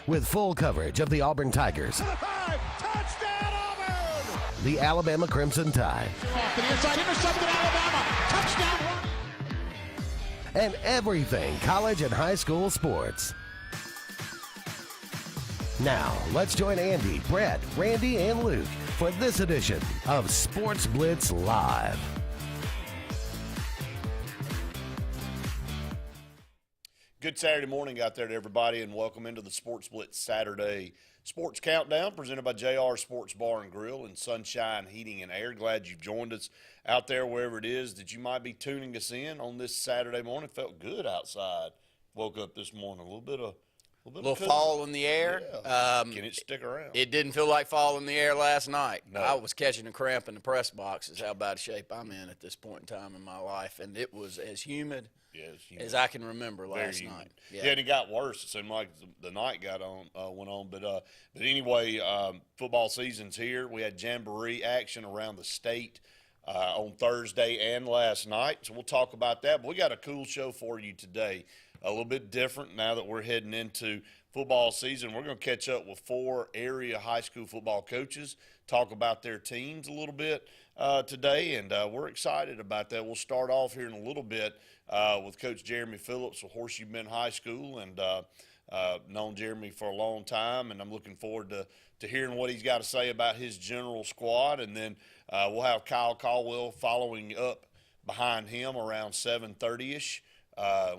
with full coverage of the Auburn Tigers, Touchdown, Auburn! the Alabama Crimson Tide, Off to the inside, intercepted Alabama. Touchdown! and everything college and high school sports. Now, let's join Andy, Brett, Randy, and Luke for this edition of Sports Blitz Live. Good Saturday morning out there to everybody, and welcome into the Sports Blitz Saturday Sports Countdown presented by JR Sports Bar and Grill and Sunshine Heating and Air. Glad you've joined us out there wherever it is that you might be tuning us in on this Saturday morning. Felt good outside. Woke up this morning a little fall in the air. Yeah. Can it stick around? It didn't feel like fall in the air last night. No. I was catching a cramp in the press box is how bad a shape I'm in at this point in time in my life. And it was as humid as I can remember last night. Yeah, and it got worse. It seemed like the night went on. But anyway, football season's here. We had jamboree action around the state on Thursday and last night. So we'll talk about that. But we got a cool show for you today. A little bit different now that we're heading into football season. We're going to catch up with 4 area high school football coaches, talk about their teams a little bit today, and we're excited about that. We'll start off here in a little bit with Coach Jeremy Phillips with Horseshoe Bend High School, and known Jeremy for a long time, and I'm looking forward to hearing what he's got to say about his general squad. And then we'll have Kyle Caldwell following up behind him around 7:30-ish.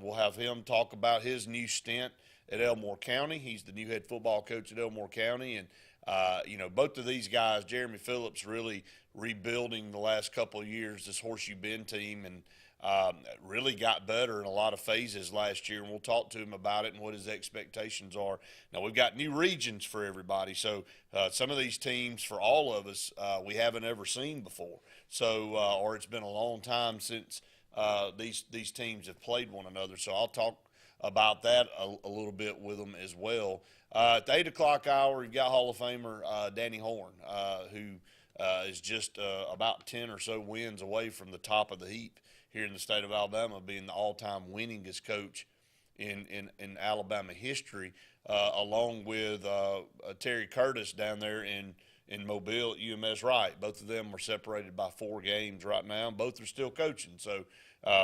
We'll have him talk about his new stint at Elmore County. He's the new head football coach at Elmore County. And, both of these guys, Jeremy Phillips really rebuilding the last couple of years, this Horseshoe Bend team, and really got better in a lot of phases last year. And we'll talk to him about it and what his expectations are. Now, we've got new regions for everybody. So some of these teams, for all of us, we haven't ever seen before. So, or it's been a long time since these teams have played one another. So I'll talk about that a little bit with them as well. At the 8 o'clock hour, you've got Hall of Famer Danny Horn, who is just about 10 or so wins away from the top of the heap here in the state of Alabama, being the all-time winningest coach in Alabama history, along with Terry Curtis down there in Mobile at UMS Wright. Both of them are separated by 4 games right now, and both are still coaching. So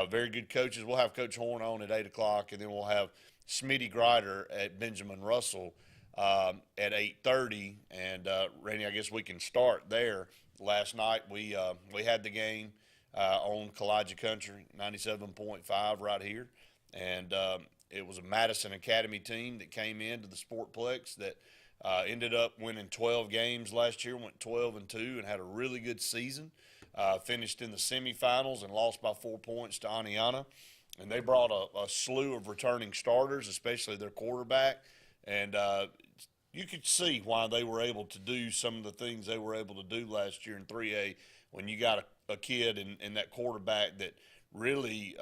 very good coaches. We'll have Coach Horn on at 8 o'clock, and then we'll have Smitty Grider at Benjamin Russell at 8:30. And, Randy, I guess we can start there. Last night we had the game on Kalijah Country, 97.5 right here. And it was a Madison Academy team that came into the Sportplex that ended up winning 12 games last year, went 12-2, and had a really good season. Finished in the semifinals and lost by 4 points to Aniana. And they brought a slew of returning starters, especially their quarterback. And you could see why they were able to do some of the things they were able to do last year in 3A when you got a kid in that quarterback that really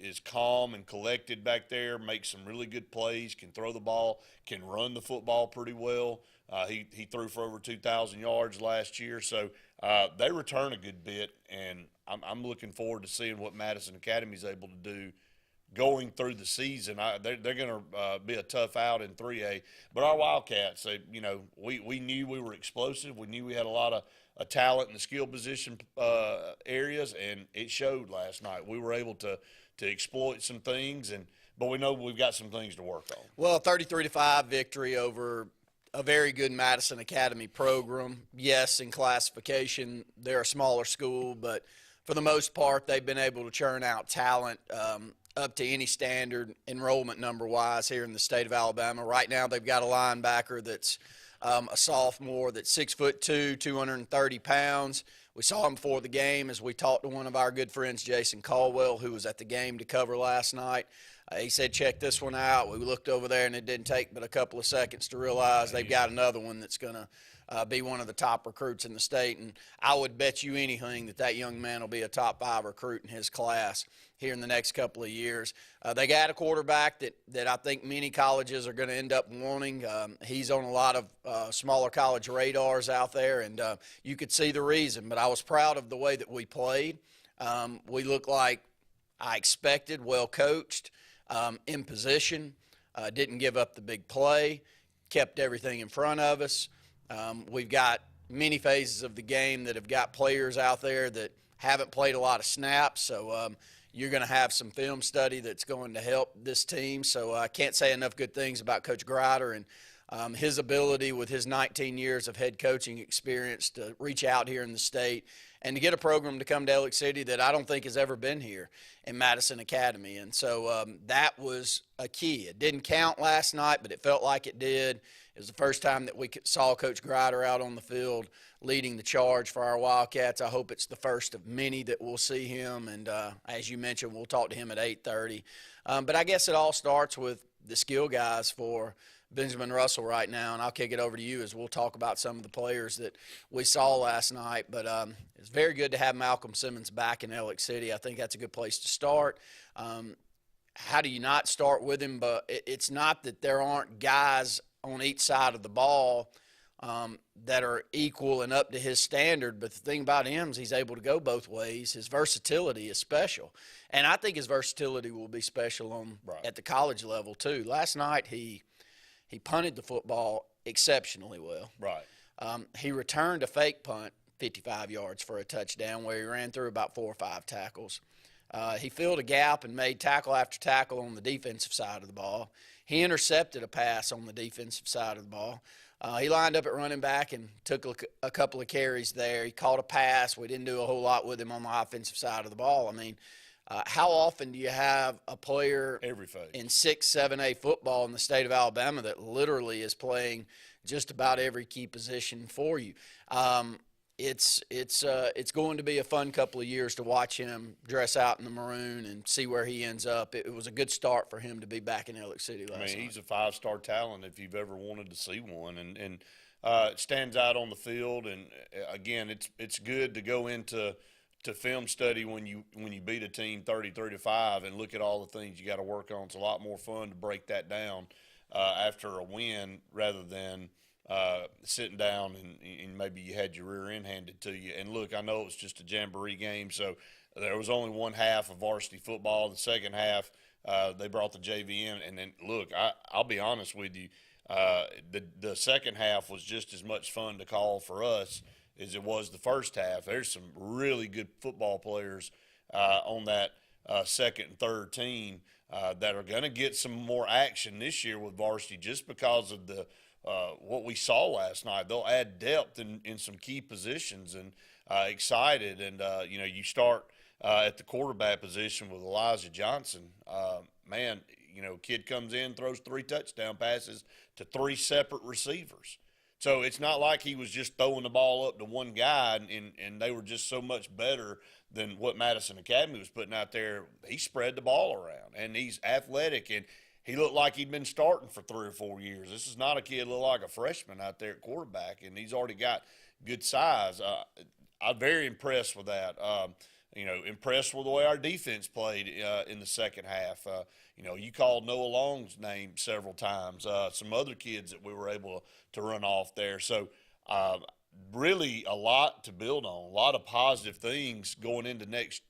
is calm and collected back there, makes some really good plays, can throw the ball, can run the football pretty well. He threw for over 2,000 yards last year. So they return a good bit, and I'm looking forward to seeing what Madison Academy is able to do going through the season. They're going to be a tough out in 3A. But our Wildcats, we knew we were explosive. We knew we had a lot of talent in the skill position areas, and it showed last night. We were able to exploit some things, but we know we've got some things to work on. Well, 33-5 victory over a very good Madison Academy program. Yes, in classification, they're a smaller school, but for the most part, they've been able to churn out talent up to any standard enrollment number-wise here in the state of Alabama. Right now, they've got a linebacker that's a sophomore that's 6'2", 230 pounds. We saw him before the game as we talked to one of our good friends, Jason Caldwell, who was at the game to cover last night. He said, check this one out. We looked over there, and it didn't take but a couple of seconds to realize they've got another one that's going to be one of the top recruits in the state. And I would bet you anything that young man will be a top 5 recruit in his class here in the next couple of years. They got a quarterback that I think many colleges are going to end up wanting. He's on a lot of smaller college radars out there, and you could see the reason. But I was proud of the way that we played. We looked like I expected, well coached, in position, didn't give up the big play, kept everything in front of us. We've got many phases of the game that have got players out there that haven't played a lot of snaps, so you're going to have some film study that's going to help this team. So I can't say enough good things about Coach Grider and his ability with his 19 years of head coaching experience to reach out here in the state and to get a program to come to Elliott City that I don't think has ever been here in Madison Academy. And so that was a key. It didn't count last night, but it felt like it did. It was the first time that we saw Coach Grider out on the field leading the charge for our Wildcats. I hope it's the first of many that we'll see him. And as you mentioned, we'll talk to him at 8:30. But I guess it all starts with the skill guys for Benjamin Russell right now, and I'll kick it over to you as we'll talk about some of the players that we saw last night. But it's very good to have Malcolm Simmons back in Elliott City. I think that's a good place to start. How do you not start with him? But it's not that there aren't guys on each side of the ball that are equal and up to his standard. But the thing about him is he's able to go both ways. His versatility is special. And I think his versatility will be special at the college level too. Last night he punted the football exceptionally well. Right. He returned a fake punt 55 yards for a touchdown where he ran through about 4 or 5 tackles. He filled a gap and made tackle after tackle on the defensive side of the ball. He intercepted a pass on the defensive side of the ball. He lined up at running back and took a couple of carries there. He caught a pass. We didn't do a whole lot with him on the offensive side of the ball. I mean, how often do you have a player in 6, 7A football in the state of Alabama that literally is playing just about every key position for you? It's going to be a fun couple of years to watch him dress out in the maroon and see where he ends up. It was a good start for him to be back in Elliott City last night. He's a 5-star talent if you've ever wanted to see one, and it stands out on the field. And again, it's good to go into film study when you beat a team 30-35 and look at all the things you got to work on. It's a lot more fun to break that down after a win rather than sitting down and maybe you had your rear end handed to you. And look, I know it's just a jamboree game, so there was only one half of varsity football. The second half, they brought the JV in. And then, look, I'll be honest with you, the second half was just as much fun to call for us as it was the first half. There's some really good football players on that second and third team that are going to get some more action this year with varsity just because of the what we saw last night. They'll add depth in some key positions, and excited. And, you start at the quarterback position with Elijah Johnson. Kid comes in, throws 3 touchdown passes to 3 separate receivers. So it's not like he was just throwing the ball up to one guy and they were just so much better than what Madison Academy was putting out there. He spread the ball around, and he's athletic, and he looked like he'd been starting for 3 or 4 years. This is not a kid look like a freshman out there at quarterback, and he's already got good size. I'm very impressed with that. Impressed with the way our defense played in the second half. You called Noah Long's name several times. Some other kids that we were able to run off there. So really a lot to build on, a lot of positive things going into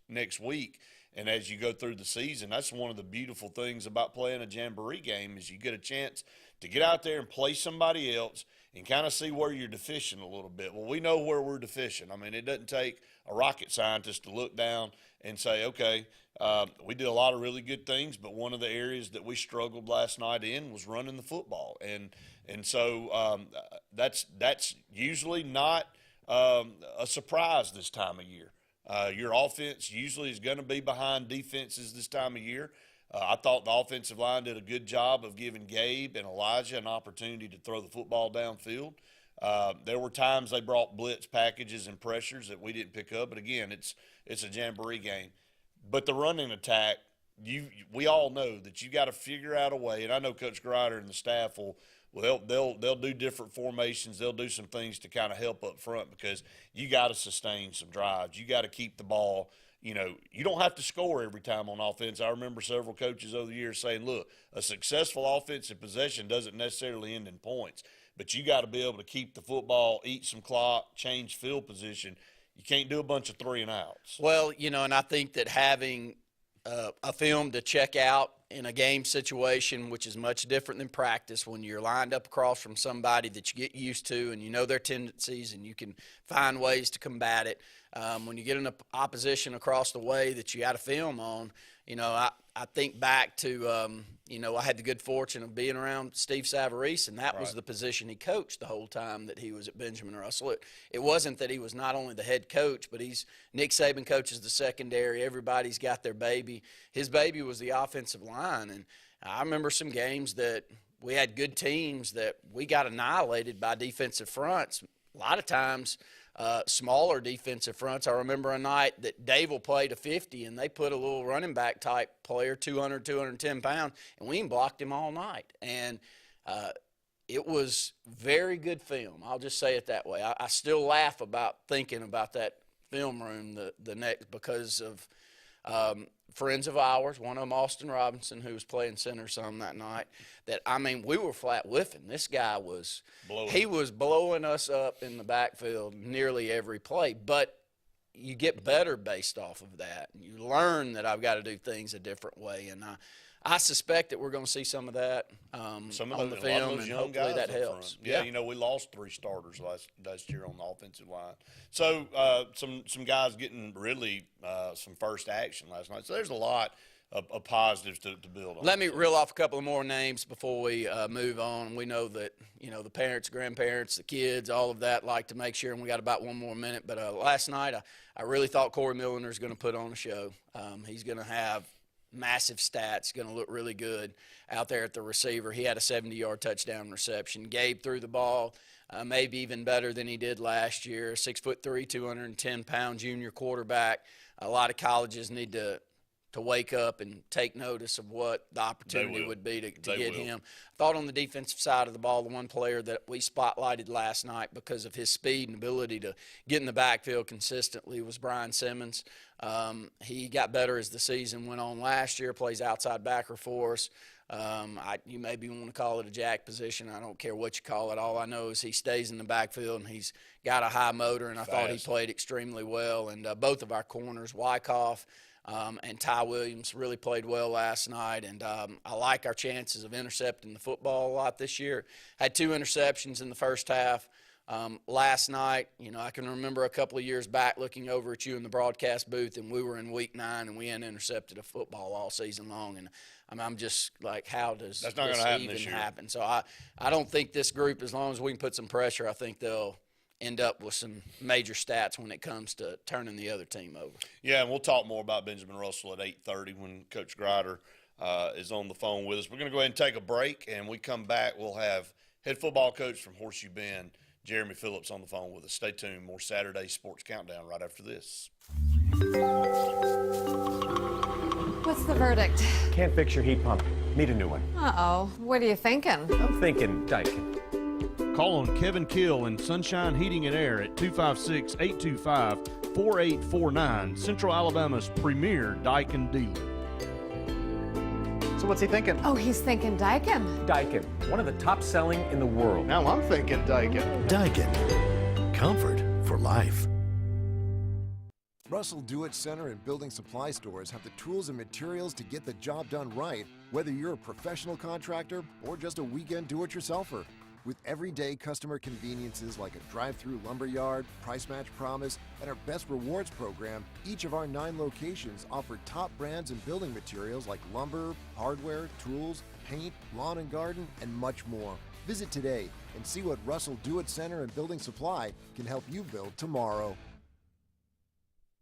next week. And as you go through the season, that's one of the beautiful things about playing a jamboree game is you get a chance to get out there and play somebody else and kind of see where you're deficient a little bit. Well, we know where we're deficient. I mean, it doesn't take a rocket scientist to look down and say, okay, we did a lot of really good things, but one of the areas that we struggled last night in was running the football. And so that's usually not a surprise this time of year. Your offense usually is going to be behind defenses this time of year. I thought the offensive line did a good job of giving Gabe and Elijah an opportunity to throw the football downfield. There were times they brought blitz packages and pressures that we didn't pick up, but again, it's a jamboree game. But the running attack, we all know that you got to figure out a way, and I know Coach Grider and the staff they'll do different formations. They'll do some things to kind of help up front because you got to sustain some drives. You got to keep the ball. You don't have to score every time on offense. I remember several coaches over the years saying, look, a successful offensive possession doesn't necessarily end in points, but you got to be able to keep the football, eat some clock, change field position. You can't do a bunch of 3 and outs. Well, and I think that having a film to check out in a game situation, which is much different than practice, when you're lined up across from somebody that you get used to and you know their tendencies and you can find ways to combat it. When you get an opposition across the way that you got to film on, I think back to, I had the good fortune of being around Steve Savarese, and that was the position he coached the whole time that he was at Benjamin Russell. It wasn't that he was not only the head coach, but Nick Saban coaches the secondary. Everybody's got their baby. His baby was the offensive line, and I remember some games that we had good teams that we got annihilated by defensive fronts. A lot of times, smaller defensive fronts. I remember a night that Dable played a 50, and they put a little running back type player, 200, 210 pounds, and we blocked him all night. And it was very good film. I'll just say it that way. I still laugh about thinking about that film room the next because of friends of ours, one of them, Austin Robinson, who was playing center some that night, we were flat whiffing. This guy was blowing us up in the backfield nearly every play. But you get better based off of that. You learn that I've got to do things a different way. And I suspect that we're going to see some of that on the film, and hopefully that helps. Yeah, we lost 3 starters last year on the offensive line. So some guys getting really some first action last night. So there's a lot of positives to build on. Let me reel off a couple of more names before we move on. We know that, the parents, grandparents, the kids, all of that like to make sure, and we got about 1 more minute. But last night I really thought Corey Milner is going to put on a show. He's going to have massive stats, going to look really good out there at the receiver. He had a 70-yard touchdown reception. Gabe threw the ball maybe even better than he did last year. 6'3", 210-pound junior quarterback. A lot of colleges need to wake up and take notice of what the opportunity would be to get him. I thought on the defensive side of the ball, the one player that we spotlighted last night because of his speed and ability to get in the backfield consistently was Brian Simmons. He got better as the season went on last year, plays outside backer for us. You maybe want to call it a jack position. I don't care what you call it. All I know is he stays in the backfield, and he's got a high motor, and I thought he played extremely well. And both of our corners, Wyckoff and Ty Williams, really played well last night. And I like our chances of intercepting the football a lot this year. Had 2 interceptions in the first half. Last night, I can remember a couple of years back looking over at you in the broadcast booth, and we were in week 9, and we hadn't intercepted a football all season long. And I'm just like, how does this even happen? So I don't think this group, as long as we can put some pressure, I think they'll end up with some major stats when it comes to turning the other team over. Yeah, and we'll talk more about Benjamin Russell at 8:30 when Coach Grider is on the phone with us. We're going to go ahead and take a break, and we come back. We'll have head football coach from Horseshoe Bend, Jeremy Phillips, on the phone with us. Stay tuned. More Saturday Sports Countdown right after this. What's the verdict? Can't fix your heat pump. Need a new one. Uh-oh. What are you thinking? I'm thinking Daikin. Call on Kevin Kill and Sunshine Heating and Air at 256-825-4849, Central Alabama's premier Daikin dealer. So what's he thinking? Oh, he's thinking Daikin. Daikin, one of the top selling in the world. Now I'm thinking Daikin. Daikin. Comfort for life. Russell Do-It Center and building supply stores have the tools and materials to get the job done right, whether you're a professional contractor or just a weekend do-it-yourselfer. With everyday customer conveniences like a drive-through lumberyard, price match promise, and our best rewards program, each of our 9 locations offer top brands and building materials like lumber, hardware, tools, paint, lawn and garden, and much more. Visit today and see what Russell Do-It Center and Building Supply can help you build tomorrow.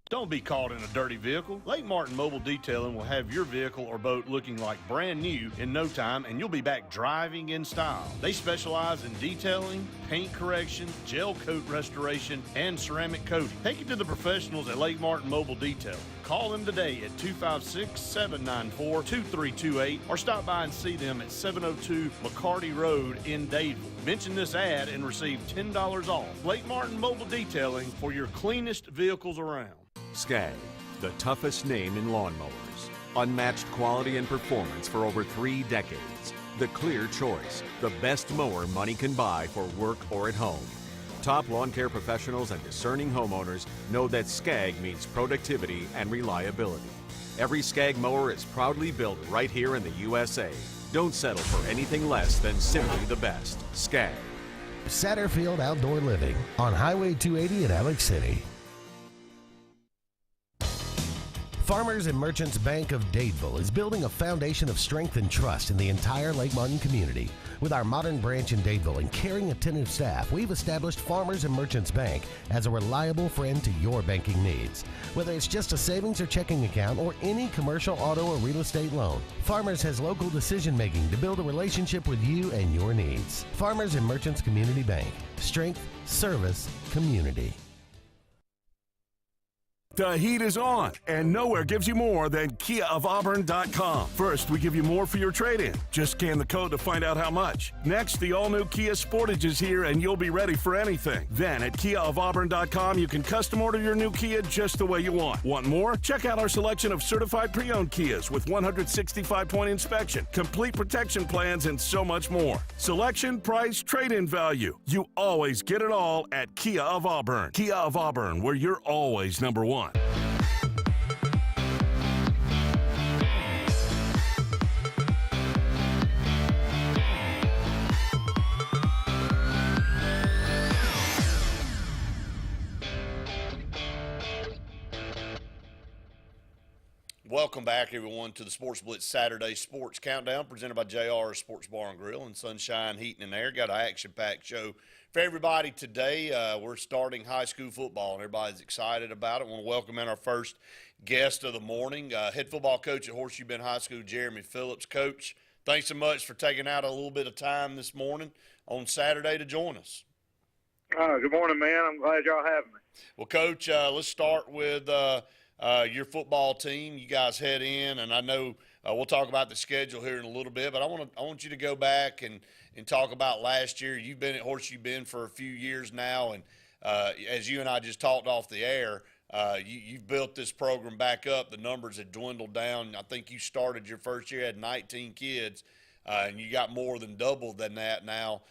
Don't be caught in a dirty vehicle. Lake Martin Mobile Detailing will have your vehicle or boat looking like brand new in no time, and you'll be back driving in style. They specialize in detailing, paint correction, gel coat restoration, and ceramic coating. Take it to the professionals at Lake Martin Mobile Detailing. Call them today at 256-794-2328 or stop by and see them at 702 McCarty Road in Dadeville. Mention this ad and receive $10 off. Lake Martin Mobile Detailing for your cleanest vehicles around. Skag, the toughest name in lawnmowers. Unmatched quality and performance for over 3 decades. The clear choice, the best mower money can buy for work or at home. Top lawn care professionals and discerning homeowners know that Skag means productivity and reliability. Every Skag mower is proudly built right here in the USA. Don't settle for anything less than simply the best. Skag. Satterfield Outdoor Living on Highway 280 in Alex City. Farmers and Merchants Bank of Dadeville is building a foundation of strength and trust in the entire Lake Martin community. With our modern branch in Dadeville and caring, attentive staff, we've established Farmers and Merchants Bank as a reliable friend to your banking needs. Whether it's just a savings or checking account or any commercial, auto, or real estate loan, Farmers has local decision making to build a relationship with you and your needs. Farmers and Merchants Community Bank. Strength, service, community. The heat is on, and nowhere gives you more than KiaofAuburn.com. First, we give you more for your trade-in. Just scan the code to find out how much. Next, the all-new Kia Sportage is here, and you'll be ready for anything. Then, at KiaofAuburn.com, you can custom order your new Kia just the way you want. Want more? Check out our selection of certified pre-owned Kias with 165-point inspection, complete protection plans, and so much more. Selection, price, trade-in value. You always get it all at Kia of Auburn. Kia of Auburn, where you're always number one. Welcome back, everyone, to the Sports Blitz Saturday Sports Countdown presented by JR Sports Bar and Grill and Sunshine Heating and Air. Got an action-packed show for everybody today. We're starting high school football, and everybody's excited about it. I want to welcome in our first guest of the morning, head football coach at Horseshoe Bend High School, Jeremy Phillips. Coach, thanks so much for taking out a little bit of time this morning on Saturday to join us. Good morning, man. I'm glad y'all having me. Well, Coach, let's start with your football team. You guys head in, and I know we'll talk about the schedule here in a little bit, but I want you to go back and talk about last year. You've been at Horseshoe Bend for a few years now, and as you and I just talked off the air, you've built this program back up. The numbers had dwindled down. I think you started your first year, had 19 kids, and you got more than double than that now,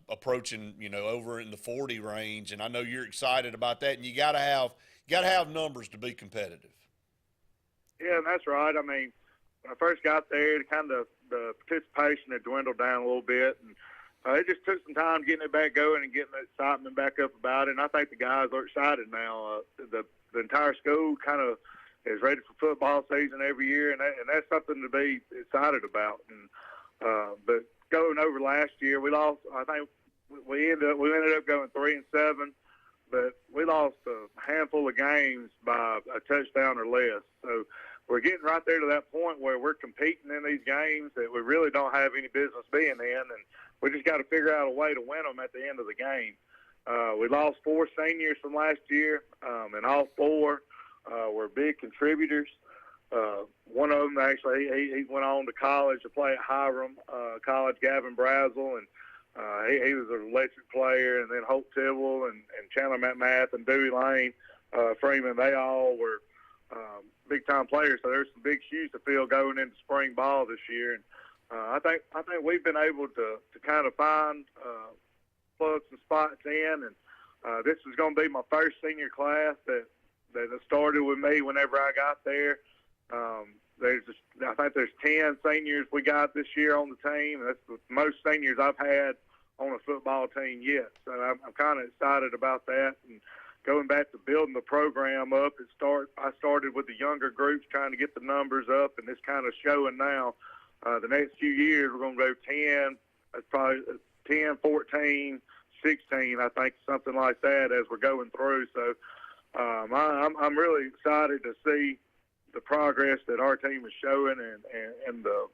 approaching, over in the 40 range. And I know you're excited about that, and you got to have numbers to be competitive. Yeah, that's right. I mean, when I first got there, the participation had dwindled down a little bit, and it just took some time getting it back going and getting the excitement back up about it. And I think the guys are excited now. The entire school kind of is ready for football season every year, and that's something to be excited about. And but going over last year, we lost. I think we ended up going 3-7. But we lost a handful of games by a touchdown or less. So we're getting right there to that point where we're competing in these games that we really don't have any business being in, and we just got to figure out a way to win them at the end of the game. We lost 4 seniors from last year, and all 4 were big contributors. One of them, actually, he went on to college to play at Hiram College, Gavin Brazel, and he was an electric player, and then Hope Tibble and Chandler McMath and Dewey Lane, Freeman, they all were big-time players. So there's some big shoes to fill going into spring ball this year. And I think we've been able to kind of find plug some spots in. And this is going to be my first senior class that started with me whenever I got there. I think there's 10 seniors we got this year on the team. That's the most seniors I've had on a football team yet. So I'm kind of excited about that. And going back to building the program up, I started with the younger groups trying to get the numbers up, and it's kind of showing now. The next few years we're going to go 10, probably 10, 14, 16, I think, something like that as we're going through. So I'm really excited to see the progress that our team is showing and the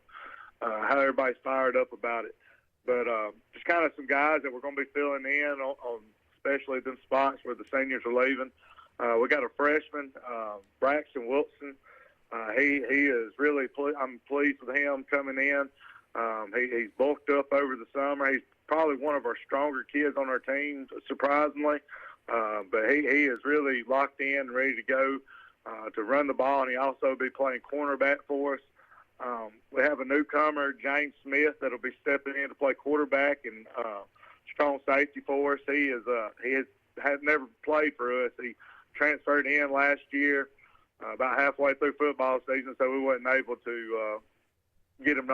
how everybody's fired up about it. But just kind of some guys that we're going to be filling in on especially them spots where the seniors are leaving. We got a freshman, Braxton Wilson. He is really I'm pleased with him coming in. He's bulked up over the summer. He's probably one of our stronger kids on our team, surprisingly. But he is really locked in and ready to go to run the ball, and he also be playing cornerback for us. We have a newcomer, James Smith, that'll be stepping in to play quarterback and strong safety for us. He has never played for us. He transferred in last year. about halfway through football season, so we wasn't able to get him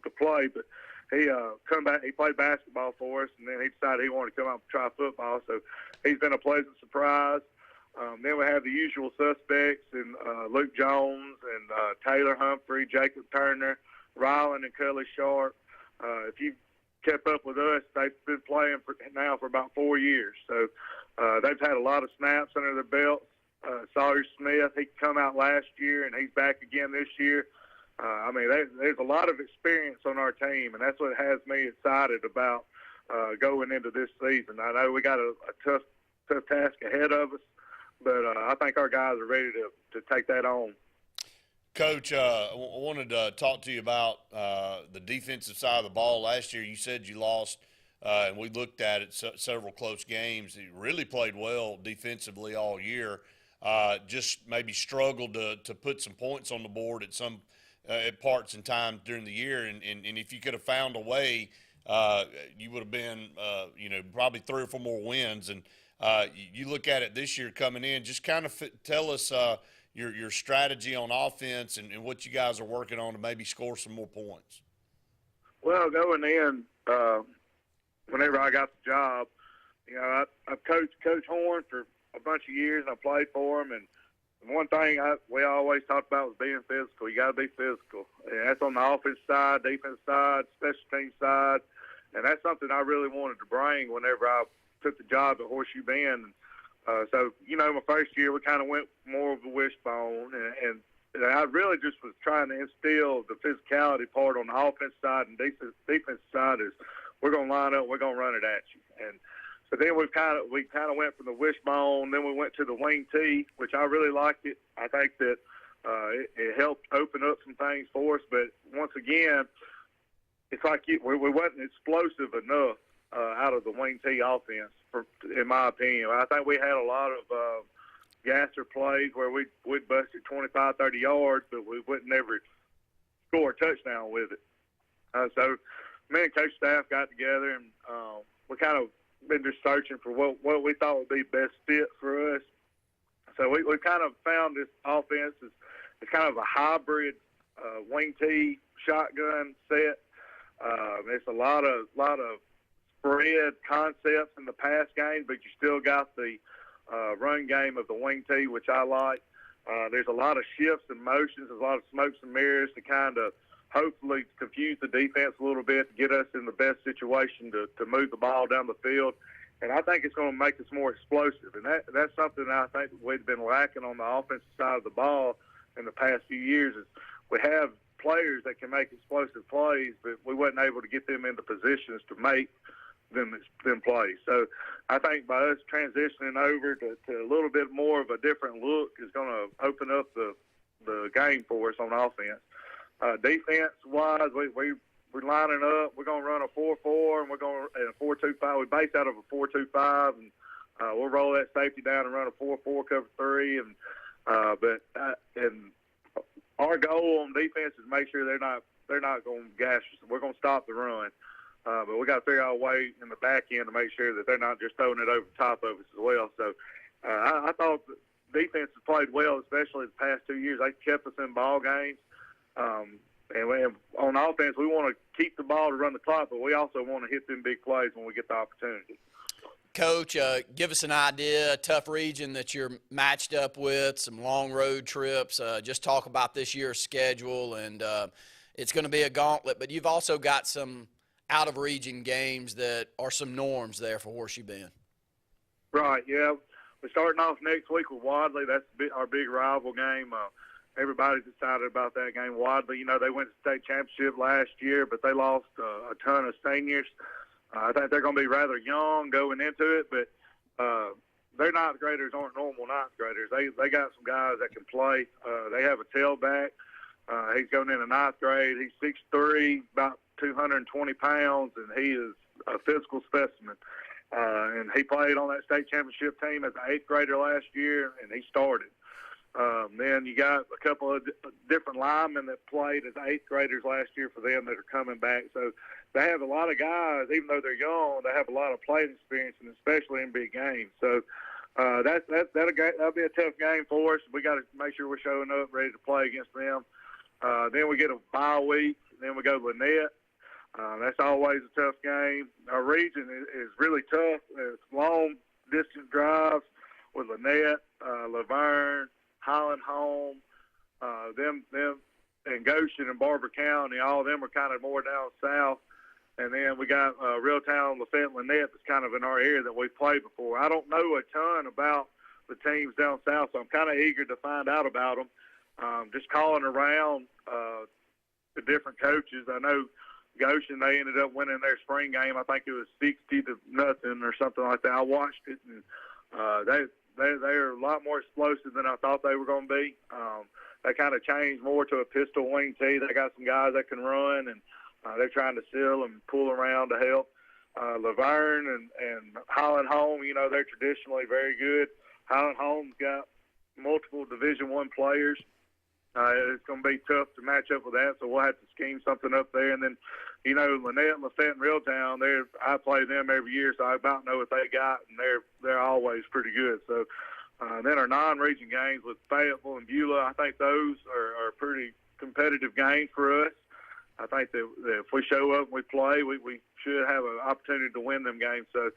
to play. But he come back. He played basketball for us, and then he decided he wanted to come out and try football. So he's been a pleasant surprise. Then we have the usual suspects in Luke Jones and Taylor Humphrey, Jacob Turner, Ryland, and Cully Sharp. If you kept up with us, they've been playing now for about 4 years. So they've had a lot of snaps under their belts. Sawyer Smith, he come out last year, and he's back again this year. I mean, there's a lot of experience on our team, and that's what has me excited about going into this season. I know we got a tough task ahead of us, but I think our guys are ready to take that on. Coach, I wanted to talk to you about the defensive side of the ball. Last year you said you lost, and we looked at it, several close games. You really played well defensively all year, just maybe struggled to put some points on the board at some at parts and times during the year. And if you could have found a way, you would have been, probably 3 or 4 more wins. And you look at it this year coming in, just kind of tell us your strategy on offense and what you guys are working on to maybe score some more points. Well, going in, whenever I got the job, I've coached Coach Horn for a bunch of years, and I played for him. And one thing we always talked about was being physical. You got to be physical. And that's on the offense side, defense side, special teams side. And that's something I really wanted to bring whenever I took the job at Horseshoe Bend. So, my first year we kind of went more of a wishbone, and I really just was trying to instill the physicality part on the offense side, and defense side is we're going to line up, we're going to run it at you. And so then we kind of went from the wishbone, then we went to the wing tee, which I really liked it. I think that it helped open up some things for us, but once again, it's like we wasn't explosive enough out of the wing tee offense, in my opinion. I think we had a lot of gasser plays where we'd busted 25, 30 yards, but we wouldn't never score a touchdown with it. So me and coach staff got together, and we kind of been just searching for what we thought would be best fit for us. So we kind of found this offense is kind of a hybrid wing tee shotgun set. It's a lot of spread concepts in the pass game, but you still got the run game of the wing tee, which I like. There's a lot of shifts and motions, there's a lot of smokes and mirrors to kind of hopefully confuse the defense a little bit to get us in the best situation to move the ball down the field. And I think it's going to make us more explosive. And that's something that I think we've been lacking on the offensive side of the ball in the past few years is we have players that can make explosive plays, but we wasn't able to get them into positions to make them plays. So I think by us transitioning over to a little bit more of a different look is going to open up the game for us on offense. Defense-wise, we're lining up. We're going to run a 4-4, and we're going to a 4-2-5. We base out of a 4-2-5, and we'll roll that safety down and run a 4-4 cover 3. And our goal on defense is make sure they're not going to gash us. We're going to stop the run, but we got to figure out a way in the back end to make sure that they're not just throwing it over the top of us as well. So I thought the defense has played well, especially the past 2 years. They kept us in ball games. And on offense, we want to keep the ball to run the clock, but we also want to hit them big plays when we get the opportunity. Coach, give us an idea, a tough region that you're matched up with, some long road trips. Just talk about this year's schedule, and it's going to be a gauntlet, but you've also got some out-of-region games that are some norms there for Horseshoe Bend. Right, yeah. We're starting off next week with Wadley. That's our big rival game. Everybody's excited about that game. Wadley, they went to state championship last year, but they lost a ton of seniors. I think they're going to be rather young going into it, but their ninth graders aren't normal ninth graders. They got some guys that can play. They have a tailback. He's going into ninth grade. He's 6'3", about 220 pounds, and he is a physical specimen. And he played on that state championship team as an eighth grader last year, and he started. Then you got a couple of different linemen that played as eighth graders last year for them that are coming back. So they have a lot of guys, even though they're young, they have a lot of playing experience, and especially in big games. So that'll be a tough game for us. We got to make sure we're showing up ready to play against them. Then we get a bye week. Then we go to Lynette. That's always a tough game. Our region is really tough. It's long distance drives with Lynette, Laverne, Highland Home, them and Goshen and Barber County. All of them are kind of more down south. And then we got Reeltown, Lafayette, Lynette that's kind of in our area that we've played before. I don't know a ton about the teams down south, so I'm kind of eager to find out about them. Just calling around the different coaches. I know Goshen, they ended up winning their spring game. I think it was 60-0 or something like that. I watched it, and they're a lot more explosive than I thought they were going to be. They kind of changed more to a pistol wing tee. They got some guys that can run, and they're trying to seal and pull around to help. Laverne and Highland Home, they're traditionally very good. Highland Home's got multiple Division I players. It's going to be tough to match up with that, so we'll have to scheme something up there. And then, Lynette, Lafayette, and Reeltown, I play them every year, so I about know what they got, and they're always pretty good. So then our non-region games with Fayetteville and Beulah, I think those are pretty competitive games for us. I think that if we show up and we play, we should have an opportunity to win them games. So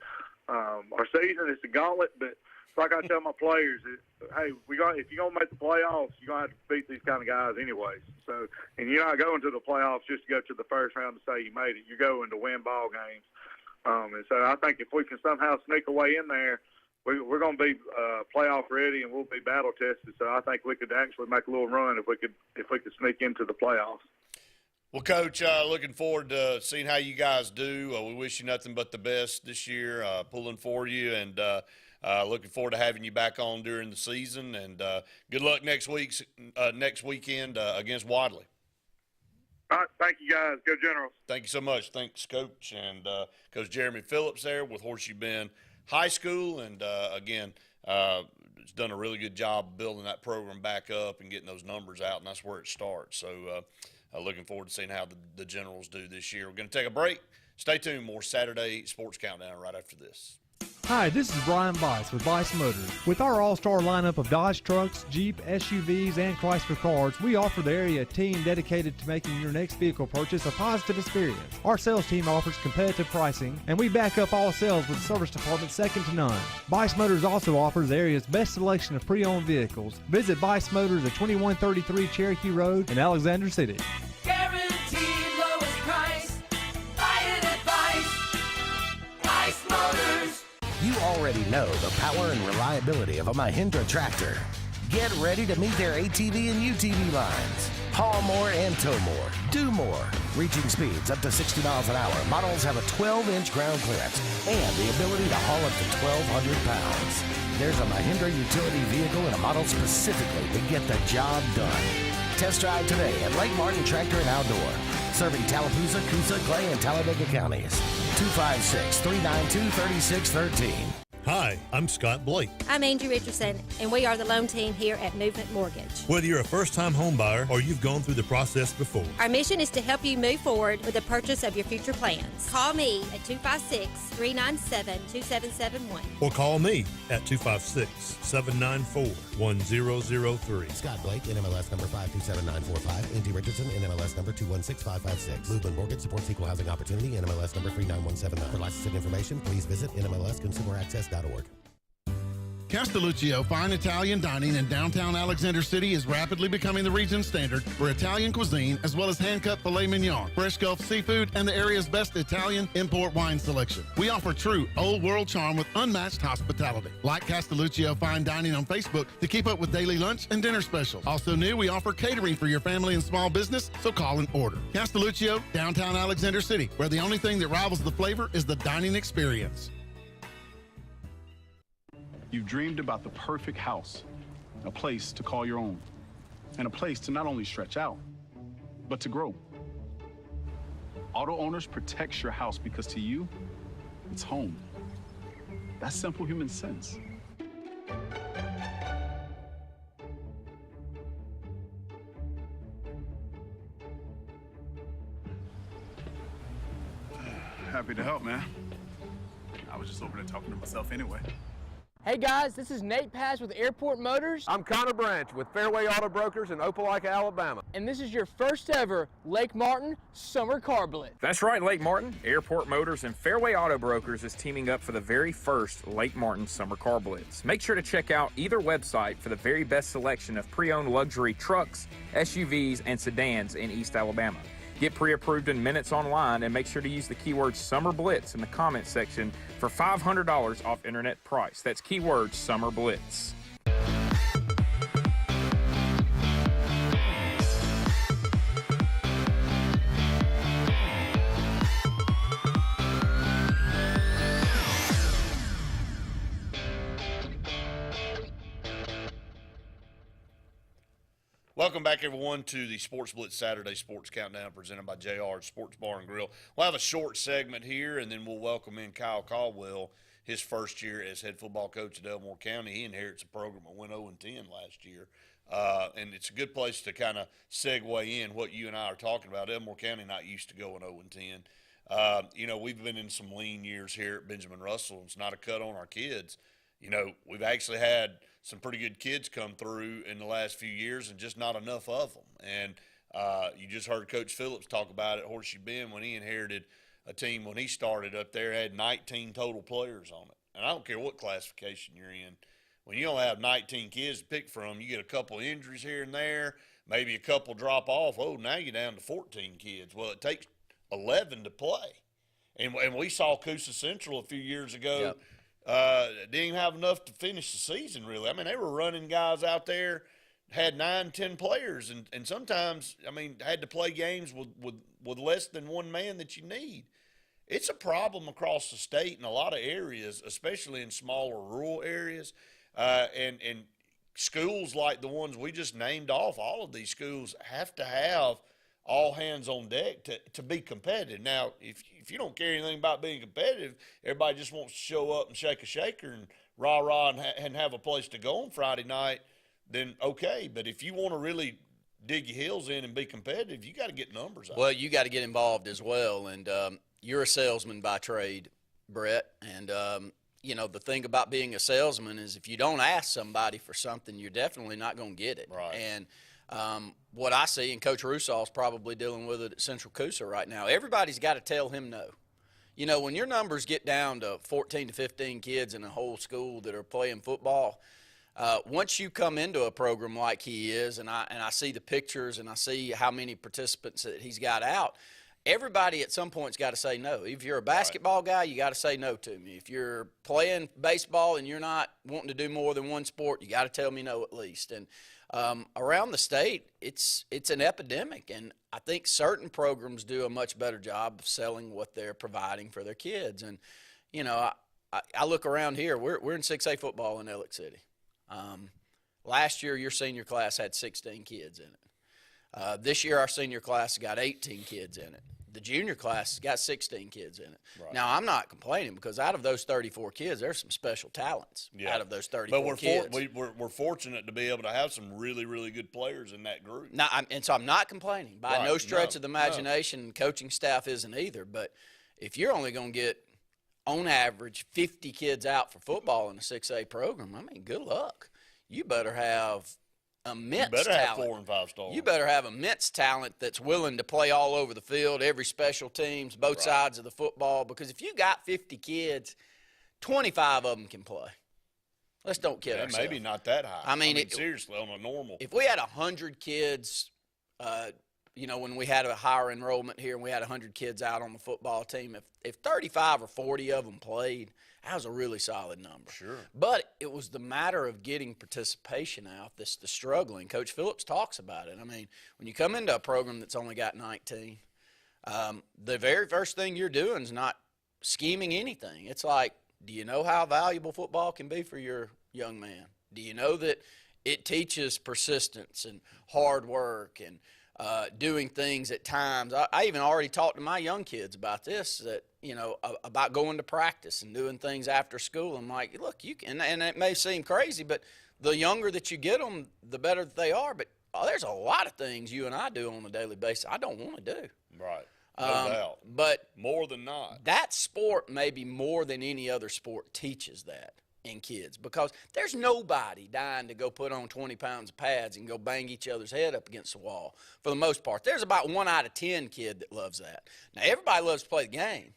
our season is a gauntlet, but like I tell my players, hey, if you're going to make the playoffs, you're going to have to beat these kind of guys anyways. So, and you're not going to the playoffs just to go to the first round to say you made it. You're going to win ball games. And so I think if we can somehow sneak away in there, we're going to be playoff ready and we'll be battle tested. So I think we could actually make a little run if we could sneak into the playoffs. Well, Coach, looking forward to seeing how you guys do. We wish you nothing but the best this year, pulling for you, and looking forward to having you back on during the season. And good luck next weekend against Wadley. All right, thank you, guys. Go Generals. Thank you so much. Thanks, Coach. And Coach Jeremy Phillips there with Horseshoe Bend High School. And, again, it's done a really good job building that program back up and getting those numbers out, and that's where it starts. So looking forward to seeing how the Generals do this year. We're going to take a break. Stay tuned. More Saturday Sports Countdown right after this. Hi, this is Brian Bice with Bice Motors. With our all-star lineup of Dodge trucks, Jeep, SUVs, and Chrysler cars, we offer the area team dedicated to making your next vehicle purchase a positive experience. Our sales team offers competitive pricing, and we back up all sales with a service department second to none. Bice Motors also offers the area's best selection of pre-owned vehicles. Visit Bice Motors at 2133 Cherokee Road in Alexander City. Guaranteed lowest price. Buy it at Bice Motors. You already know the power and reliability of a Mahindra tractor. Get ready to meet their ATV and UTV lines. Haul more and tow more. Do more. Reaching speeds up to 60 miles an hour. Models have a 12-inch ground clearance and the ability to haul up to 1,200 pounds. There's a Mahindra utility vehicle and a model specifically to get the job done. Test drive today at Lake Martin Tractor and Outdoor. Serving Tallapoosa, Coosa, Clay, and Talladega counties. 256-392-3613. Hi, I'm Scott Blake. I'm Angie Richardson, and we are the loan team here at Movement Mortgage. Whether you're a first-time home buyer or you've gone through the process before, our mission is to help you move forward with the purchase of your future plans. Call me at 256-397-2771. or call me at 256-794-1003. Scott Blake, NMLS number 527945. Angie Richardson, NMLS number 216556. Movement Mortgage supports equal housing opportunity, NMLS number 39179. For licensing information, please visit NMLSConsumerAccess.org. Castelluccio Fine Italian Dining in downtown Alexander City is rapidly becoming the region's standard for Italian cuisine, as well as hand-cut filet mignon, fresh Gulf seafood, and the area's best Italian import wine selection. We offer true old-world charm with unmatched hospitality. Like Castelluccio Fine Dining on Facebook to keep up with daily lunch and dinner specials. Also new, we offer catering for your family and small business, so call and order. Castelluccio, downtown Alexander City, where the only thing that rivals the flavor is the dining experience. You've dreamed about the perfect house, a place to call your own, and a place to not only stretch out, but to grow. Auto Owners protects your house because to you, it's home. That's simple human sense. Happy to help, man. I was just over there talking to myself anyway. Hey guys, this is Nate Pass with Airport Motors. I'm Connor Branch with Fairway Auto Brokers in Opelika, Alabama. And this is your first ever Lake Martin Summer Car Blitz. That's right, Lake Martin. Airport Motors and Fairway Auto Brokers is teaming up for the very first Lake Martin Summer Car Blitz. Make sure to check out either website for the very best selection of pre-owned luxury trucks, SUVs, and sedans in East Alabama. Get pre-approved in minutes online and make sure to use the keyword Summer Blitz in the comments section for $500 off internet price. That's keyword Summer Blitz. Welcome back, everyone, to the Sports Blitz Saturday Sports Countdown presented by JR Sports Bar and Grill. We'll have a short segment here, and then we'll welcome in Kyle Caldwell, his first year as head football coach at Elmore County. He inherits a program that went 0-10 last year, and it's a good place to kind of segue in what you and I are talking about. Elmore County not used to going 0-10. You know, we've been in some lean years here at Benjamin Russell. It's not a cut on our kids. You know, we've actually had some pretty good kids come through in the last few years and just not enough of them. And you just heard Coach Phillips talk about it, Horseshoe Bend, when he inherited a team when he started up there, had 19 total players on it. And I don't care what classification you're in. When you only have 19 kids to pick from, you get a couple injuries here and there, maybe a couple drop off. Oh, now you're down to 14 kids. Well, it takes 11 to play. And we saw Coosa Central a few years ago. Yep. Didn't even have enough to finish the season, really. I mean, they were running guys out there, had 9, 10 players, and sometimes, I mean, had to play games with less than one man that you need. It's a problem across the state in a lot of areas, especially in smaller rural areas, and schools like the ones we just named off. All of these schools have to have all hands on deck to be competitive. Now, if you don't care anything about being competitive, everybody just wants to show up and shake a shaker and rah-rah and have a place to go on Friday night, then okay. But if you want to really dig your heels in and be competitive, you got to get numbers out. Well, you got to get involved as well. And you're a salesman by trade, Brett. And, you know, the thing about being a salesman is if you don't ask somebody for something, you're definitely not going to get it. Right. And what I see, and Coach Russol's probably dealing with it at Central Coosa right now, everybody's got to tell him no. You know, when your numbers get down to 14 to 15 kids in a whole school that are playing football, once you come into a program like he is, and I see the pictures and I see how many participants that he's got out, everybody at some point's got to say no. If you're a basketball guy, you got to say no to me. If you're playing baseball and you're not wanting to do more than one sport, you got to tell me no at least. And around the state, it's an epidemic, and I think certain programs do a much better job of selling what they're providing for their kids. And, you know, I look around here. We're in 6A football in Ellick City. Last year, your senior class had 16 kids in it. This year, our senior class got 18 kids in it. The junior class has got 16 kids in it. Right. Now, I'm not complaining because out of those 34 kids, there's some special talents out of those 34 kids. But we're fortunate to be able to have some really, really good players in that group. Now, and so I'm not complaining. By no stretch of the imagination, coaching staff isn't either. But if you're only going to get, on average, 50 kids out for football in a 6A program, I mean, good luck. You better have immense talent. You better have 4 and 5 stars. You better have immense talent that's willing to play all over the field, every special teams, both sides of the football. Because if you got 50 kids, 25 of them can play. Let's don't kid ourselves. Maybe not that high. I mean seriously, on a normal. If we had 100 kids, you know, when we had a higher enrollment here and we had 100 kids out on the football team, if 35 or 40 of them played, that was a really solid number. Sure. But it was the matter of getting participation out, the struggling. Coach Phillips talks about it. I mean, when you come into a program that's only got 19, the very first thing you're doing is not scheming anything. It's like, do you know how valuable football can be for your young man? Do you know that it teaches persistence and hard work and doing things at times? I even already talked to my young kids about this, that, you know, about going to practice and doing things after school. I'm like, look, you can, and it may seem crazy, but the younger that you get them, the better that they are. But there's a lot of things you and I do on a daily basis I don't want to do. Right. No doubt. But more than not. That sport, maybe more than any other sport, teaches that. in kids, because there's nobody dying to go put on 20 pounds of pads and go bang each other's head up against the wall for the most part. There's about 1 out of 10 kid that loves that. Now, everybody loves to play the game.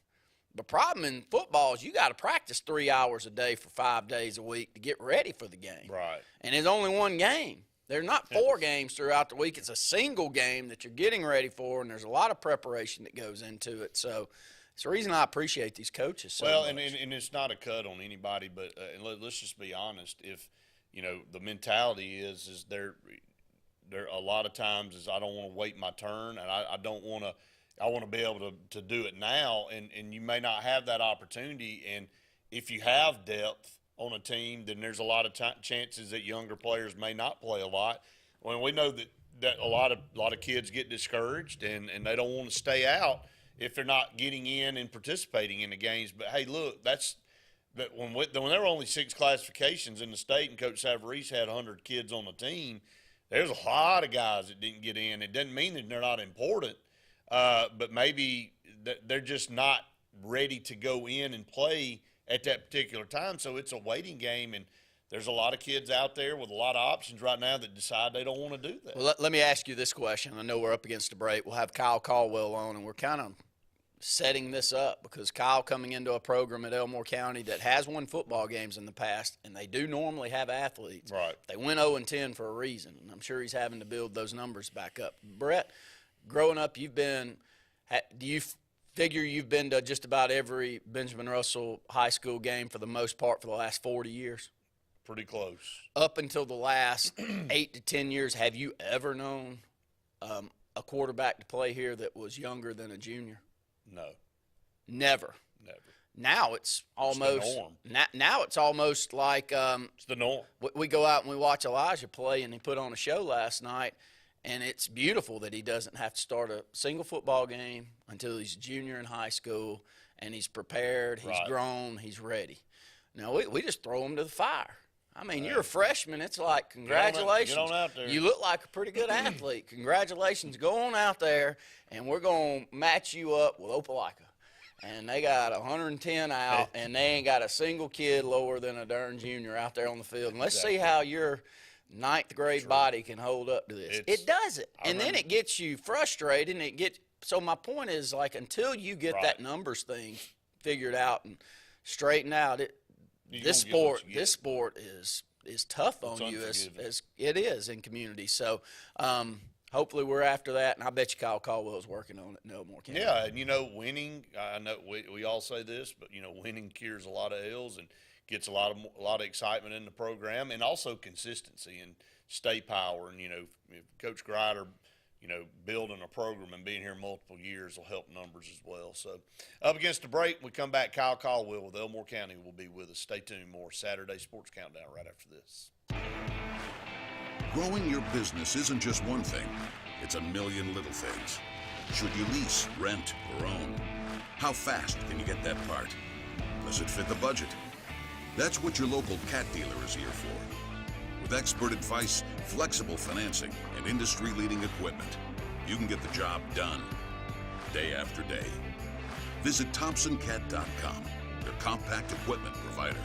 The problem in football is you got to practice 3 hours a day for 5 days a week to get ready for the game. Right. And it's only one game. There's not 4 games throughout the week. It's a single game that you're getting ready for, and there's a lot of preparation that goes into it. So it's the reason I appreciate these coaches so much. And it's not a cut on anybody, but let's just be honest. If, the mentality is there a lot of times is I don't want to wait my turn, and I don't want to – I want to be able to do it now, and you may not have that opportunity. And if you have depth on a team, then there's a lot of chances that younger players may not play a lot. When we know that a lot of kids get discouraged and they don't want to stay out if they're not getting in and participating in the games. But hey, look, when there were only 6 classifications in the state and Coach Savarese had 100 kids on the team, there's a lot of guys that didn't get in. It doesn't mean that they're not important, but maybe they're just not ready to go in and play at that particular time. So it's a waiting game, and there's a lot of kids out there with a lot of options right now that decide they don't want to do that. Well, let me ask you this question. I know we're up against a break. We'll have Kyle Caldwell on, and we're kind of setting this up because Kyle coming into a program at Elmore County that has won football games in the past, and they do normally have athletes. Right. They went 0-10 for a reason, and I'm sure he's having to build those numbers back up. Brett, growing up, do you figure you've been to just about every Benjamin Russell High School game for the most part for the last 40 years? Pretty close. Up until the last 8 to 10 years, have you ever known a quarterback to play here that was younger than a junior? No. Never. Now it's almost the norm. Now it's almost like it's the norm. We go out and we watch Elijah play, and he put on a show last night. And it's beautiful that he doesn't have to start a single football game until he's a junior in high school, and he's prepared, he's grown, he's ready. Now, we just throw him to the fire. I mean, you're a freshman. It's like, congratulations. Get on out there. You look like a pretty good athlete. Congratulations. Go on out there, and we're going to match you up with Opelika. And they got 110 out, and they ain't got a single kid lower than a darn junior out there on the field. And let's see how your ninth grade body can hold up to this. It does it. And then it gets you frustrated, and so my point is, like, until you get that numbers thing figured out and straightened out, this sport is tough on you as it is in community. So hopefully we're after that, and I bet you Kyle Caldwell's working on it in Elmore County. Yeah, and winning, I know we all say this, but winning cures a lot of ills and gets a lot of excitement in the program, and also consistency and stay power. And Coach Grider, building a program and being here multiple years will help numbers as well. So up against the break, we come back. Kyle Caldwell with Elmore County will be with us. Stay tuned. More Saturday Sports Countdown right after this. Growing your business isn't just one thing. It's a million little things. Should you lease, rent, or own? How fast can you get that part? Does it fit the budget? That's what your local cat dealer is here for. With expert advice, flexible financing, and industry-leading equipment, you can get the job done day after day. Visit ThompsonCat.com, their compact equipment provider.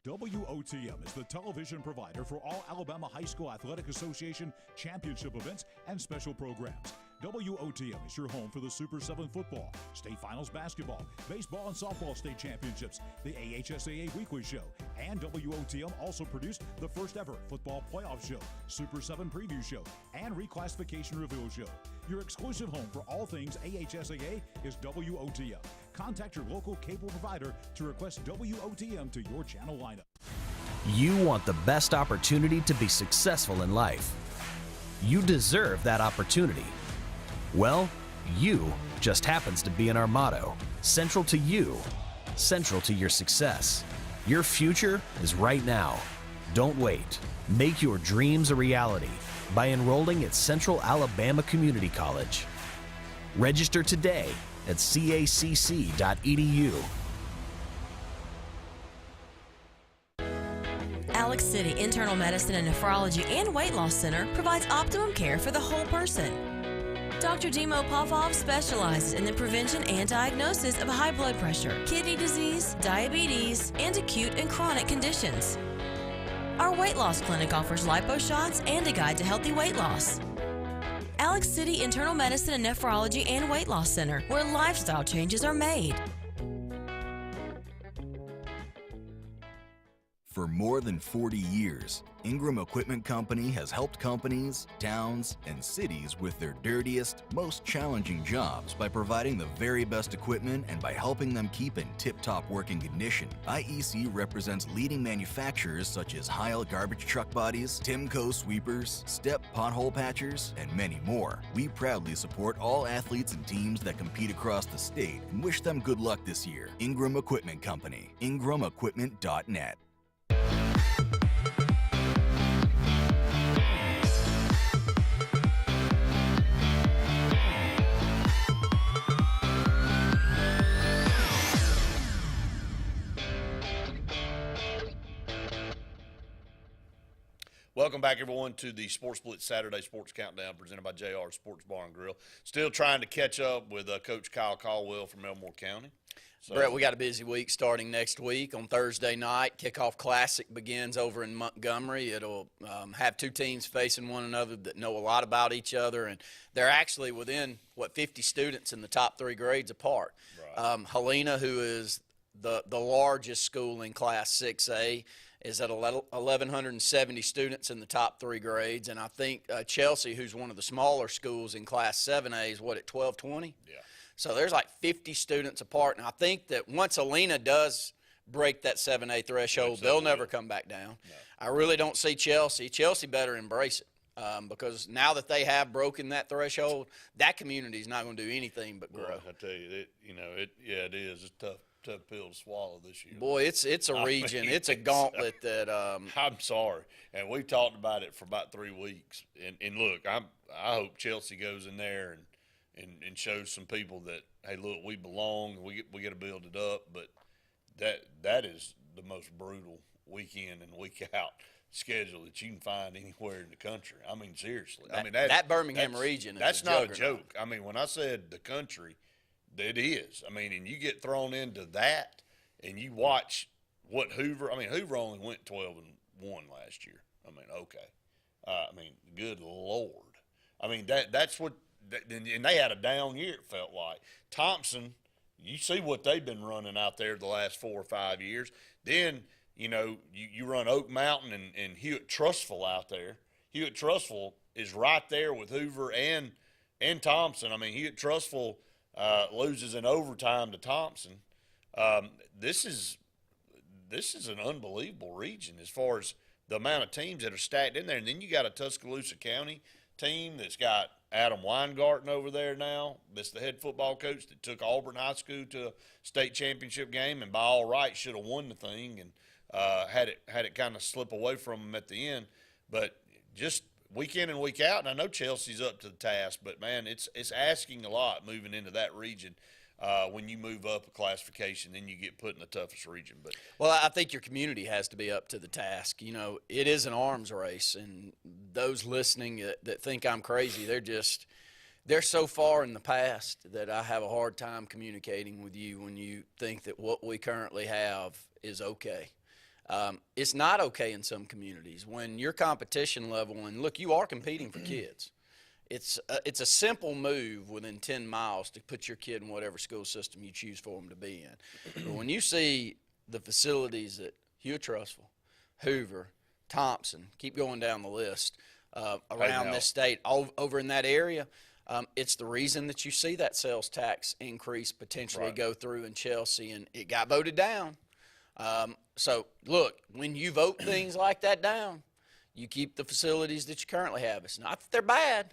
WOTM is the television provider for all Alabama High School Athletic Association championship events and special programs. WOTM is your home for the Super 7 football, state finals basketball, baseball and softball state championships, the AHSAA weekly show, and WOTM also produced the first ever football playoff show, Super 7 preview show, and reclassification reveal show. Your exclusive home for all things AHSAA is WOTM. Contact your local cable provider to request WOTM to your channel lineup. You want the best opportunity to be successful in life. You deserve that opportunity. Well, you just happens to be in our motto. Central to you, central to your success. Your future is right now. Don't wait. Make your dreams a reality by enrolling at Central Alabama Community College. Register today at cacc.edu. Alex City Internal Medicine and Nephrology and Weight Loss Center provides optimum care for the whole person. Dr. Dimo Popov specializes in the prevention and diagnosis of high blood pressure, kidney disease, diabetes, and acute and chronic conditions. Our weight loss clinic offers lipo shots and a guide to healthy weight loss. Alex City Internal Medicine and Nephrology and Weight Loss Center, where lifestyle changes are made. For more than 40 years, Ingram Equipment Company has helped companies, towns, and cities with their dirtiest, most challenging jobs by providing the very best equipment and by helping them keep in tip-top working condition. IEC represents leading manufacturers such as Heil garbage truck bodies, Timco sweepers, Step pothole patchers, and many more. We proudly support all athletes and teams that compete across the state and wish them good luck this year. Ingram Equipment Company, ingramequipment.net. Welcome back, everyone, to the Sports Blitz Saturday Sports Countdown presented by JR Sports Bar and Grill. Still trying to catch up with Coach Kyle Caldwell from Elmore County. So, Brett, we got a busy week starting next week on Thursday night. Kickoff Classic begins over in Montgomery. It'll have two teams facing one another that know a lot about each other, and they're actually within, 50 students in the top three grades apart. Right. Helena, who is the largest school in Class 6A, is at 1,170 students in the top three grades, and I think Chelsea, who's one of the smaller schools in Class 7A, is at 1,220? Yeah. So there's like 50 students apart, and I think that once Helena does break that 7A threshold, they'll never come back down. No. I really don't see Chelsea. Chelsea better embrace it because now that they have broken that threshold, that community is not going to do anything but grow. Well, I tell you, it is. It's tough pill to swallow this year. Boy, it's a region. It's a gauntlet that I'm sorry. And we've talked about it for about 3 weeks. And look, I hope Chelsea goes in there and shows some people that, hey, look, we belong. We got to build it up. But that is the most brutal week in and week out schedule that you can find anywhere in the country. I mean, seriously. That Birmingham region is that's not a joke. I mean, when I said the country, it is. I mean, and you get thrown into that, and you watch what Hoover only went 12-1 last year. I mean, okay. Good Lord. I mean, that's what – and they had a down year, it felt like. Thompson, you see what they've been running out there the last 4 or 5 years. Then, you run Oak Mountain and Hewitt-Trussville out there. Hewitt-Trussville is right there with Hoover and Thompson. I mean, Hewitt-Trussville – loses in overtime to Thompson. This is an unbelievable region as far as the amount of teams that are stacked in there. And then you got a Tuscaloosa County team that's got Adam Weingarten over there now. That's the head football coach that took Auburn High School to a state championship game, and by all rights should have won the thing and had it kind of slip away from them at the end. But just week in and week out, and I know Chelsea's up to the task, but, man, it's asking a lot moving into that region. When you move up a classification, then you get put in the toughest region. But well, I think your community has to be up to the task. It is an arms race, and those listening that think I'm crazy, they're so far in the past that I have a hard time communicating with you when you think that what we currently have is okay. It's not okay in some communities when your competition level, and look, you are competing for kids. It's a simple move within 10 miles to put your kid in whatever school system you choose for them to be in. But when you see the facilities at Hewitt-Trussville, Hoover, Thompson, keep going down the list, around this state, over in that area, it's the reason that you see that sales tax increase potentially go through in Chelsea, and it got voted down. So, look, when you vote things like that down, you keep the facilities that you currently have. It's not that they're bad.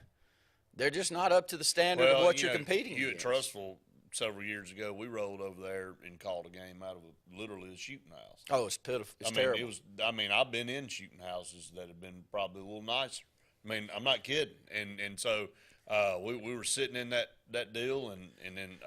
They're just not up to the standard of what you're competing against. Hewitt-Trussville, several years ago, we rolled over there and called a game out of literally a shooting house. Oh, it's pitiful. It's terrible. I've been in shooting houses that have been probably a little nicer. I mean, I'm not kidding. And so we were sitting in that deal, and then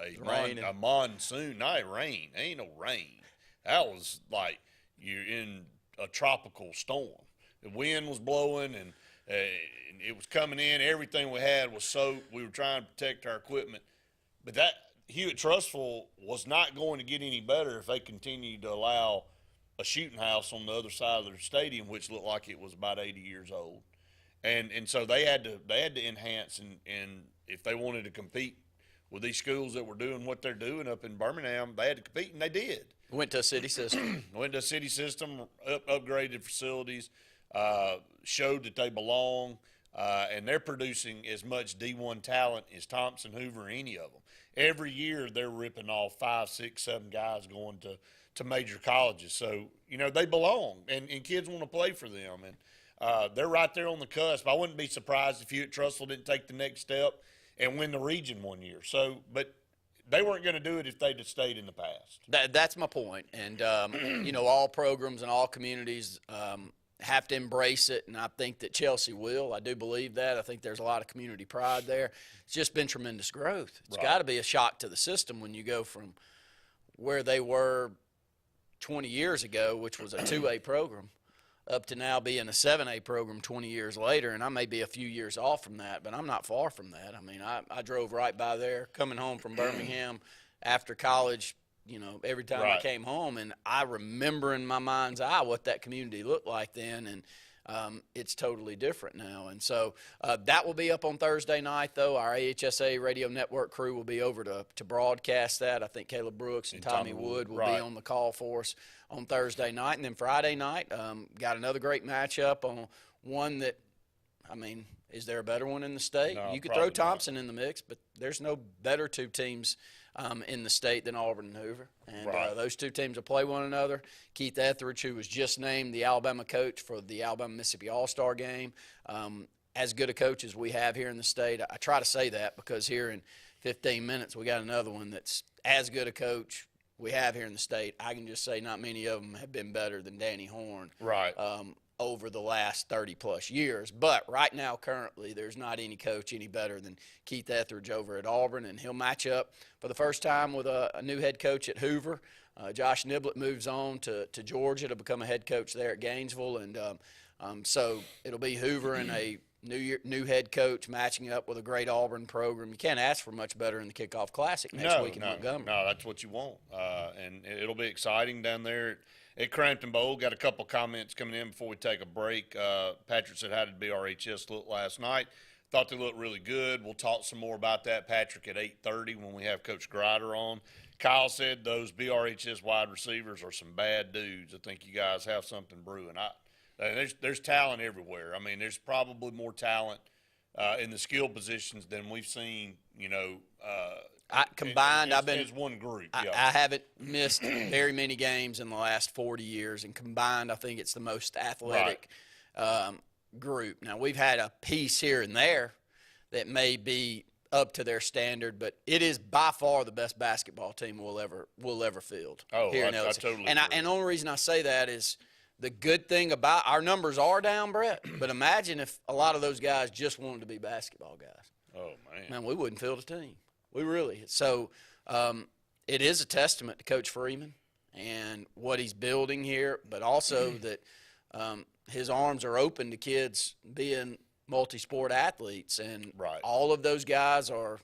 a monsoon. Not a rain. Ain't no rain. That was like you're in a tropical storm. The wind was blowing, and It was coming in. Everything we had was soaked. We were trying to protect our equipment. But that Hewitt-Trussville was not going to get any better if they continued to allow a shooting house on the other side of their stadium, which looked like it was about 80 years old. And so they had to enhance, and if they wanted to compete with these schools that were doing what they're doing up in Birmingham, they had to compete, and they did. Went to a city system. Upgraded facilities, showed that they belong, and they're producing as much D1 talent as Thompson, Hoover, any of them. Every year they're ripping off 5, 6, 7 guys going to major colleges. So, they belong, and kids want to play for them. And they're right there on the cusp. I wouldn't be surprised if Hewitt-Trussville didn't take the next step and win the region one year. So, but they weren't going to do it if they'd have stayed in the past. That's my point. And, all programs and all communities have to embrace it, and I think that Chelsea will. I do believe that. I think there's a lot of community pride there. It's just been tremendous growth. It's got to be a shock to the system when you go from where they were 20 years ago, which was a 2A program, up to now being a 7A program 20 years later. And I may be a few years off from that, but I'm not far from that. I mean, I drove right by there coming home from Birmingham after college, every time I came home, and I remember in my mind's eye what that community looked like then, and it's totally different now. And so that will be up on Thursday night, though. Our AHSA Radio Network crew will be over to broadcast that. I think Caleb Brooks and Tommy Wood will be on the call for us on Thursday night. And then Friday night, got another great matchup on one that, is there a better one in the state? No, you could throw Thompson in the mix, but there's no better two teams in the state than Auburn and Hoover. And those two teams will play one another. Keith Etheridge, who was just named the Alabama coach for the Alabama-Mississippi All-Star game, as good a coach as we have here in the state. I try to say that because here in 15 minutes we got another one that's as good a coach we have here in the state. I can just say not many of them have been better than Danny Horn over the last 30-plus years. But right now, currently, there's not any coach any better than Keith Etheridge over at Auburn, and he'll match up for the first time with a new head coach at Hoover. Josh Niblett moves on to Georgia to become a head coach there at Gainesville, and so it'll be Hoover and a new head coach matching up with a great Auburn program. You can't ask for much better in the Kickoff Classic next week in Montgomery. No, that's what you want, and it'll be exciting down there at Crampton Bowl. Got a couple comments coming in before we take a break. Patrick said, how did BRHS look last night? Thought they looked really good. We'll talk some more about that, Patrick, at 8:30 when we have Coach Grider on. Kyle said those BRHS wide receivers are some bad dudes. I think you guys have something brewing. There's talent everywhere. There's probably more talent in the skill positions than we've seen, combined, as one group. I haven't missed very many games in the last 40 years, and combined, I think it's the most athletic group. Now, we've had a piece here and there that may be up to their standard, but it is by far the best basketball team we'll ever field here in LC. I totally agree. And the only reason I say that is the good thing about our numbers are down, Brett, but imagine if a lot of those guys just wanted to be basketball guys. Oh, man. We wouldn't field a team. We really. So it is a testament to Coach Freeman and what he's building here, but also that his arms are open to kids being multi-sport athletes. And all of those guys are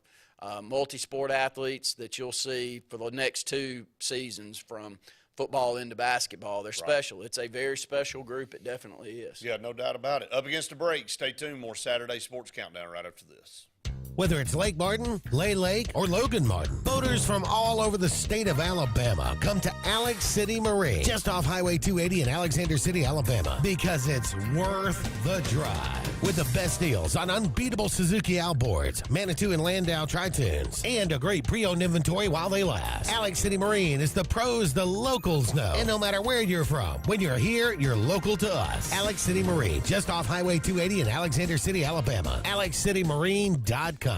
multi-sport athletes that you'll see for the next 2 seasons from football into basketball. They're special. It's a very special group. It definitely is. Yeah, no doubt about it. Up against the break. Stay tuned. More Saturday Sports Countdown right after this. Whether it's Lake Martin, Lay Lake, or Logan Martin, boaters from all over the state of Alabama come to Alex City Marine, just off Highway 280 in Alexander City, Alabama, because it's worth the drive. With the best deals on unbeatable Suzuki outboards, Manitou and Landau Tritoons, and a great pre-owned inventory while they last. Alex City Marine is the pros the locals know. And no matter where you're from, when you're here, you're local to us. Alex City Marine, just off Highway 280 in Alexander City, Alabama. AlexCityMarine.com.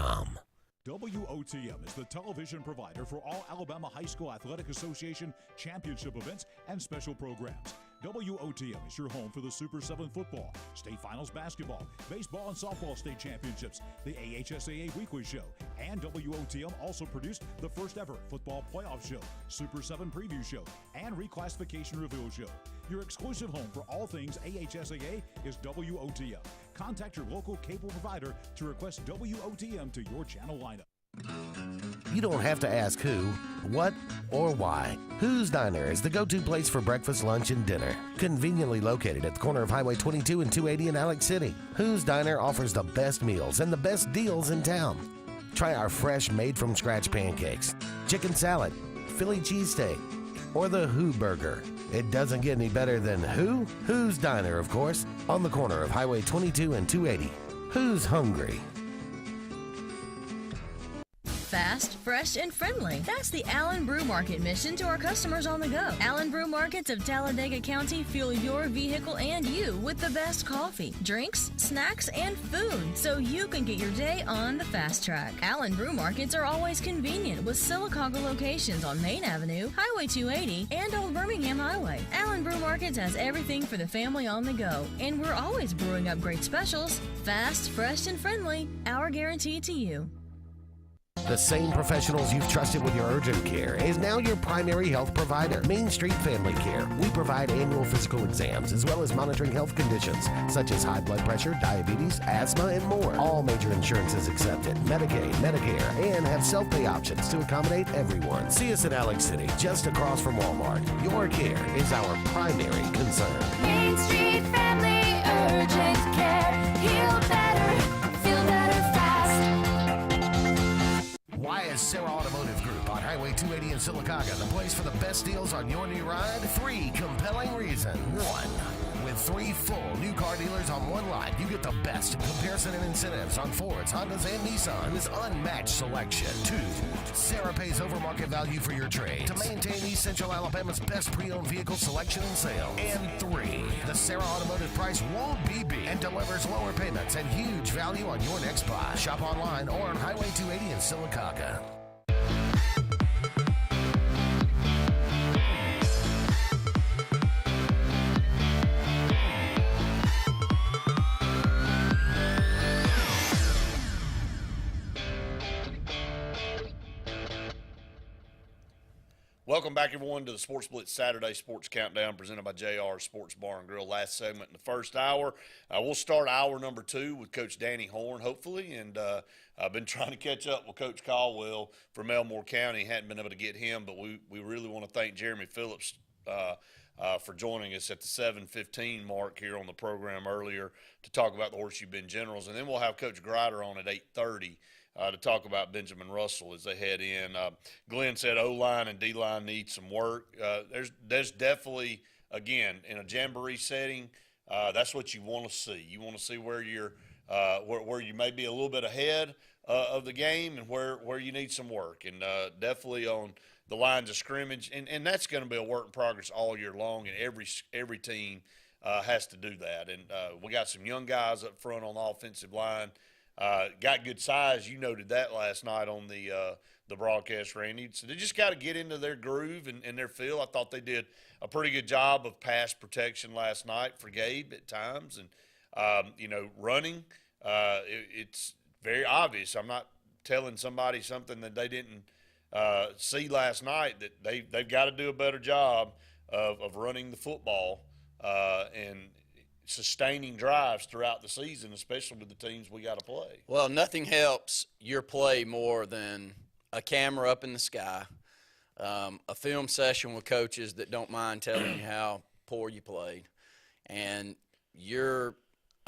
WOTM is the television provider for all Alabama High School Athletic Association championship events and special programs. WOTM is your home for the Super 7 football, state finals basketball, baseball and softball state championships, the AHSAA Weekly Show, and WOTM also produced the first ever football playoff show, Super 7 preview show, and reclassification reveal show. Your exclusive home for all things AHSAA is WOTM. Contact your local cable provider to request WOTM to your channel lineup. You don't have to ask who, what, or why. Who's Diner is the go-to place for breakfast, lunch, and dinner. Conveniently located at the corner of Highway 22 and 280 in Alex City, Who's Diner offers the best meals and the best deals in town. Try our fresh, made-from-scratch pancakes, chicken salad, Philly cheesesteak, or the Who Burger. It doesn't get any better than who? Who's Diner, of course, on the corner of Highway 22 and 280. Who's hungry? Fast, fresh, and friendly. That's the Allen Brew Market mission to our customers on the go. Allen Brew Markets of Talladega County fuel your vehicle and you with the best coffee, drinks, snacks, and food so you can get your day on the fast track. Allen Brew Markets are always convenient with Sylacauga locations on Main Avenue, Highway 280, and Old Birmingham Highway. Allen Brew Markets has everything for the family on the go, and we're always brewing up great specials. Fast, fresh, and friendly, our guarantee to you. The same professionals you've trusted with your urgent care is now your primary health provider, Main Street Family Care. We provide annual physical exams as well as monitoring health conditions such as high blood pressure, diabetes, asthma, and more. All major insurances accepted, Medicaid, Medicare, and have self-pay options to accommodate everyone. See us in Alex City, just across from Walmart. Your care is our primary concern. Main Street Family Urgent Care. Heal better, feel better fast. Why is Sarah Automotive Group on Highway 280 in Sylacauga the place for the best deals on your new ride? 3 compelling reasons. 1. With 3 full new car dealers on one lot, you get the best in comparison and incentives on Fords, Hondas, and Nissans. Unmatched selection. 2. Sarah pays over market value for your trade to maintain East Central Alabama's best pre-owned vehicle selection and sales. And 3. The Sarah Automotive price won't be beat and delivers lower payments and huge value on your next buy. Shop online or on Highway 280 in Sylacauga. Welcome back, everyone, to the Sports Blitz Saturday Sports Countdown presented by JR Sports Bar and Grill. Last segment in the first hour. We'll start hour number 2 with Coach Danny Horn, hopefully, and I've been trying to catch up with Coach Caldwell from Elmore County. Hadn't been able to get him, but we really want to thank Jeremy Phillips for joining us at the 7:15 mark here on the program earlier to talk about the Horseshoe Bend Generals, and then we'll have Coach Grider on at 8:30. To talk about Benjamin Russell as they head in. Glenn said O-line and D-line need some work. There's definitely, again, in a jamboree setting, that's what you want to see. You want to see where you're where you may be a little bit ahead of the game and where you need some work. And definitely on the lines of scrimmage. And that's going to be a work in progress all year long, and every team has to do that. And we got some young guys up front on the offensive line. Got good size. You noted that last night on the broadcast, Randy. So they just got to get into their groove and their feel. I thought they did a pretty good job of pass protection last night for Gabe at times. And, running, it's very obvious. I'm not telling somebody something that they didn't see last night, that they've got to do a better job of running the football and sustaining drives throughout the season, especially with the teams we got to play. Well, nothing helps your play more than a camera up in the sky, a film session with coaches that don't mind telling you how poor you played, and your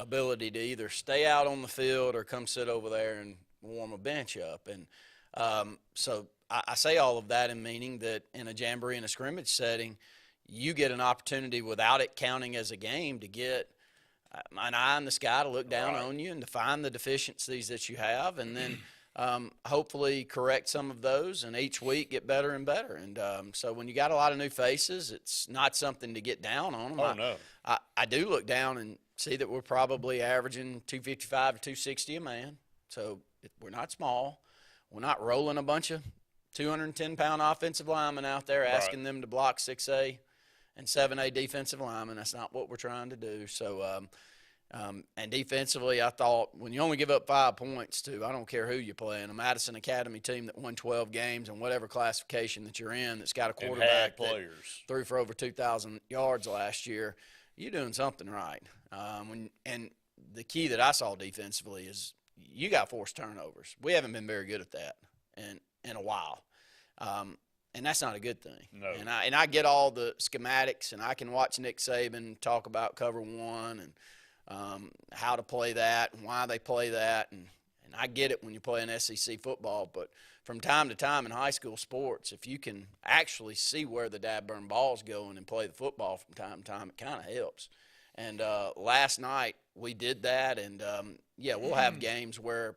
ability to either stay out on the field or come sit over there and warm a bench up. And so I say all of that in meaning that in a jamboree and a scrimmage setting, you get an opportunity without it counting as a game to get an eye in the sky to look down on you and to find the deficiencies that you have, and then hopefully correct some of those, and each week get better and better. And so when you got a lot of new faces, it's not something to get down on them. Oh, no. I do look down and see that we're probably averaging 255 to 260 a man, so we're not small. We're not rolling a bunch of 210-pound offensive linemen out there asking them to block 6A and 7A defensive linemen. That's not what we're trying to do. So, and defensively, I thought when you only give up 5 points to, I don't care who you're playing, a Madison Academy team that won 12 games and whatever classification that you're in that's got a quarterback that threw for over 2,000 yards last year, you're doing something right. And the key that I saw defensively is you got forced turnovers. We haven't been very good at that in a while. And that's not a good thing. No. And I get all the schematics, and I can watch Nick Saban talk about cover one and how to play that and why they play that. And I get it when you play an SEC football, but from time to time in high school sports, if you can actually see where the dadburn ball's going and play the football from time to time, it kind of helps. And last night we did that, and, we'll have games where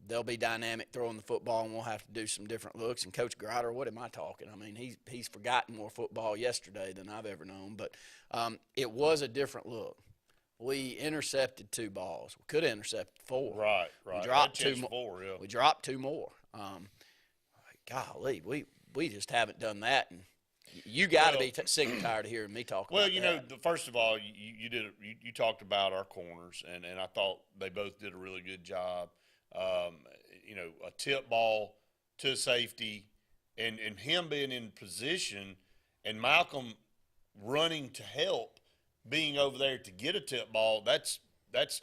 they'll be dynamic throwing the football, and we'll have to do some different looks. And Coach Grider, what am I talking? I mean, he's forgotten more football yesterday than I've ever known. But it was a different look. We intercepted 2 balls. We could have intercepted 4. Right. We dropped 2 more. 4, yeah. We dropped 2 more. Golly, we just haven't done that. And you got to be sick and tired of hearing me talk about that. First of all, you talked about our corners, and I thought they both did a really good job. A tip ball to safety and him being in position and Malcolm running to help, being over there to get a tip ball, that's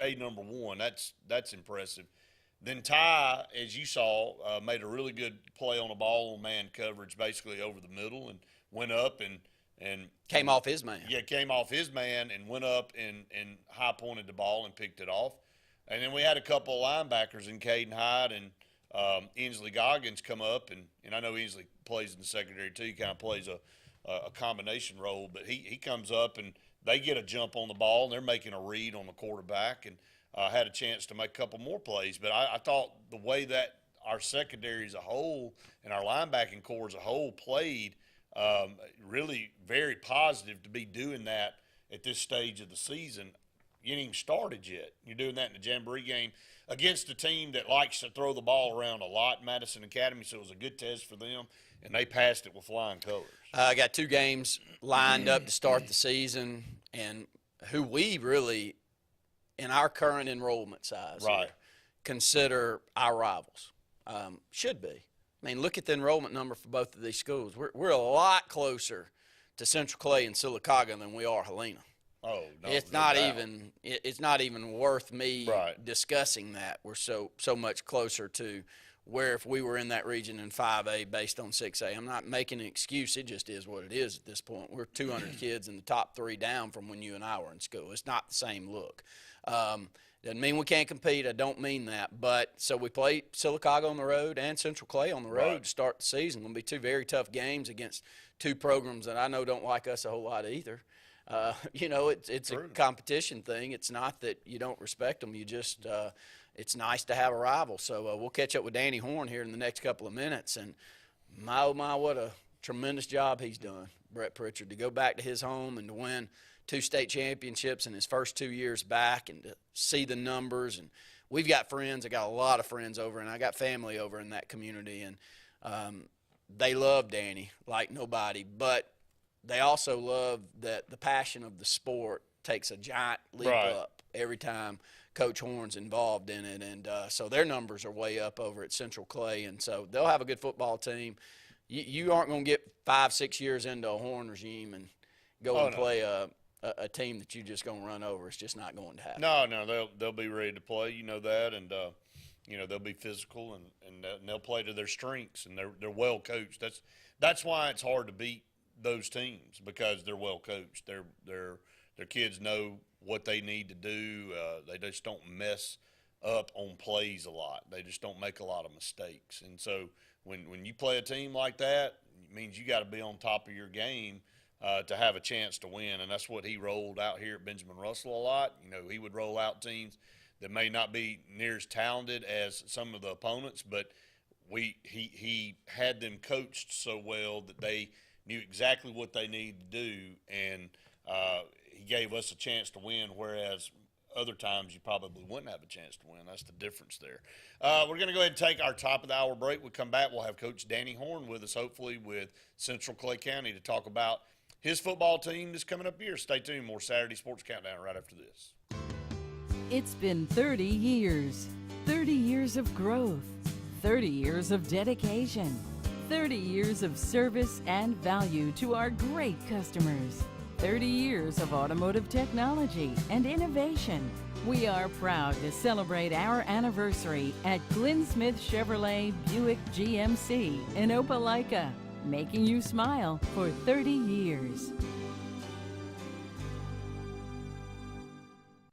a number one. That's impressive. Then Ty, as you saw, made a really good play on a ball on man coverage, basically over the middle, and went up and came off his man. Yeah, came off his man and went up and high pointed the ball and picked it off. And then we had a couple of linebackers in Caden Hyde and Inslee Goggins come up, and I know Inslee plays in the secondary too. He kind of plays a combination role, but he comes up and they get a jump on the ball, and they're making a read on the quarterback, and had a chance to make a couple more plays. But I thought the way that our secondary as a whole and our linebacking core as a whole played, really very positive to be doing that at this stage of the season. You ain't even started yet. You're doing that in the Jamboree game against a team that likes to throw the ball around a lot, Madison Academy, so it was a good test for them, and they passed it with flying colors. I got 2 games lined up to start the season, and who we really, in our current enrollment size, right, consider our rivals. Should be. I mean, look at the enrollment number for both of these schools. We're a lot closer to Central Clay and Sylacauga than we are Helena. Oh, no, it's not even worth me discussing that. We're so much closer to where if we were in that region in 5A based on 6A. I'm not making an excuse. It just is what it is at this point. We're 200 kids in the top 3 down from when you and I were in school. It's not the same look. Doesn't mean we can't compete. I don't mean that. But so we play Sylacauga on the road and Central Clay on the road to start the season. It'll be 2 very tough games against 2 programs that I know don't like us a whole lot either. It's a competition thing. It's not that you don't respect them. You just it's nice to have a rival. So we'll catch up with Danny Horn here in the next couple of minutes. And my, oh, my, what a tremendous job he's done, Brett Pritchard, to go back to his home and to win 2 state championships in his first 2 years back and to see the numbers. And we've got friends. I got a lot of friends over, and I got family over in that community. And they love Danny like nobody. But they also love that the passion of the sport takes a giant leap up every time Coach Horn's involved in it. And so their numbers are way up over at Central Clay. And so they'll have a good football team. You aren't going to get 5-6 years into a Horn regime and go play a team that you're just going to run over. It's just not going to happen. No, they'll be ready to play. You know that. And, they'll be physical and they'll play to their strengths. And they're well coached. That's why it's hard to beat those teams, because they're well coached. Their kids know what they need to do. They just don't mess up on plays a lot. They just don't make a lot of mistakes. And so when you play a team like that, it means you got to be on top of your game to have a chance to win. And that's what he rolled out here at Benjamin Russell a lot. He would roll out teams that may not be near as talented as some of the opponents, but he had them coached so well that they knew exactly what they needed to do, and he gave us a chance to win, whereas other times you probably wouldn't have a chance to win. That's the difference there. We're going to go ahead and take our top of the hour break. We'll come back. We'll have Coach Danny Horn with us, hopefully with Central Clay County, to talk about his football team is coming up here. Stay tuned. More Saturday Sports Countdown right after this. It's been 30 years. 30 years of growth. 30 years of dedication. 30 years of service and value to our great customers. 30 years of automotive technology and innovation. We are proud to celebrate our anniversary at Glenn Smith Chevrolet Buick GMC in Opelika, making you smile for 30 years.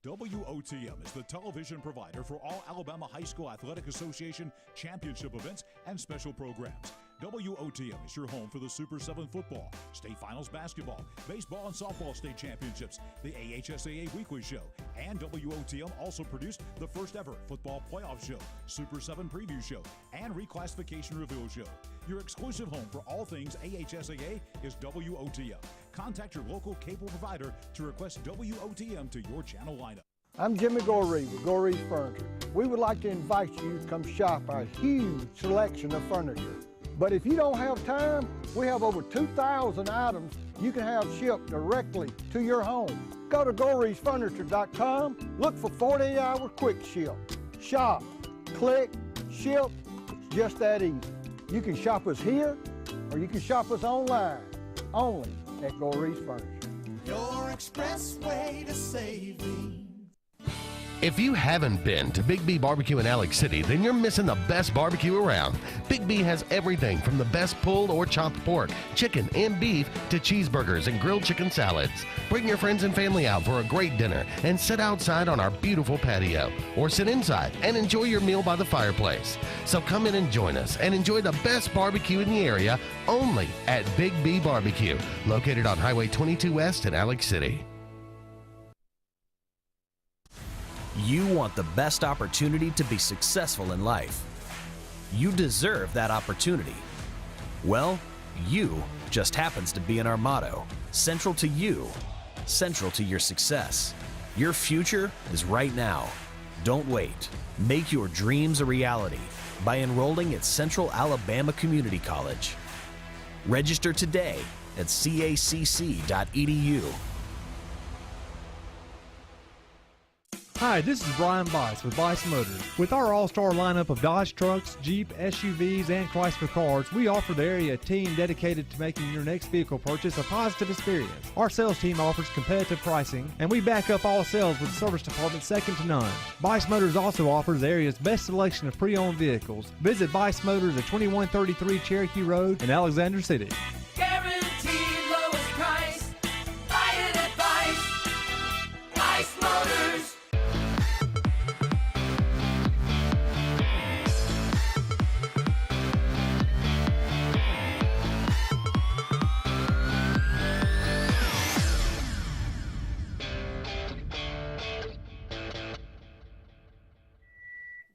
WOTM is the television provider for all Alabama High School Athletic Association championship events and special programs. WOTM is your home for the Super 7 football, state finals basketball, baseball and softball state championships, the AHSAA weekly show, and WOTM also produced the first ever football playoff show, Super 7 preview show, and reclassification reveal show. Your exclusive home for all things AHSAA is WOTM. Contact your local cable provider to request WOTM to your channel lineup. I'm Jimmy Goree with Goree's Furniture. We would like to invite you to come shop our huge selection of furniture. But if you don't have time, we have over 2,000 items you can have shipped directly to your home. Go to GoreesFurniture.com, look for 48-hour quick ship. Shop, click, ship, it's just that easy. You can shop us here, or you can shop us online, only at Goree's Furniture. Your express way to saving. If you haven't been to Bigby Barbecue in Alex City, then you're missing the best barbecue around. Bigby has everything from the best pulled or chopped pork, chicken, and beef to cheeseburgers and grilled chicken salads. Bring your friends and family out for a great dinner and sit outside on our beautiful patio, or sit inside and enjoy your meal by the fireplace. So come in and join us and enjoy the best barbecue in the area only at Bigby Barbecue, located on Highway 22 West in Alex City. You want the best opportunity to be successful in life. You deserve that opportunity. Well, you just happens to be in our motto, central to you, central to your success. Your future is right now. Don't wait. Make your dreams a reality by enrolling at Central Alabama Community College. Register today at cacc.edu. Hi, this is Brian Bice with Bice Motors. With our all-star lineup of Dodge trucks, Jeep, SUVs, and Chrysler cars, we offer the area team dedicated to making your next vehicle purchase a positive experience. Our sales team offers competitive pricing, and we back up all sales with a service department second to none. Bice Motors also offers the area's best selection of pre-owned vehicles. Visit Bice Motors at 2133 Cherokee Road in Alexander City. Guaranteed lowest price. Buy it at Bice Motors.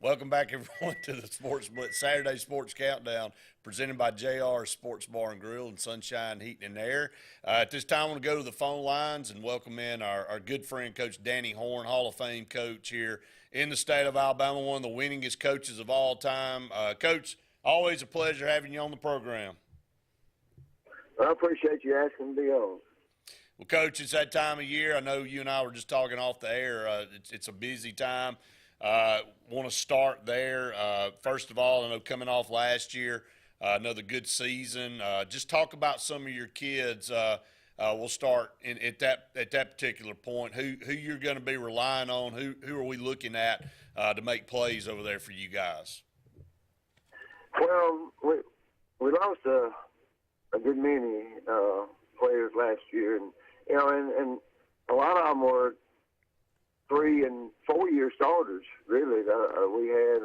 Welcome back, everyone, to the Saturday Sports Countdown, presented by JR Sports Bar and Grill and Sunshine Heating and Air. At this time, I want to go to the phone lines and welcome in our good friend, Coach Danny Horn, Hall of Fame coach here in the state of Alabama, one of the winningest coaches of all time. Coach, always a pleasure having you on the program. I appreciate you asking me to be on. Well, Coach, it's that time of year. I know you and I were just talking off the air. It's a busy time. Want to start there. First of all, I know coming off last year, another good season. Just talk about some of your kids. We'll start at that particular point. Who you're going to be relying on? Who are we looking at to make plays over there for you guys? Well, we lost a good many players last year, and and a lot of them were 3- and 4-year starters, really. We had,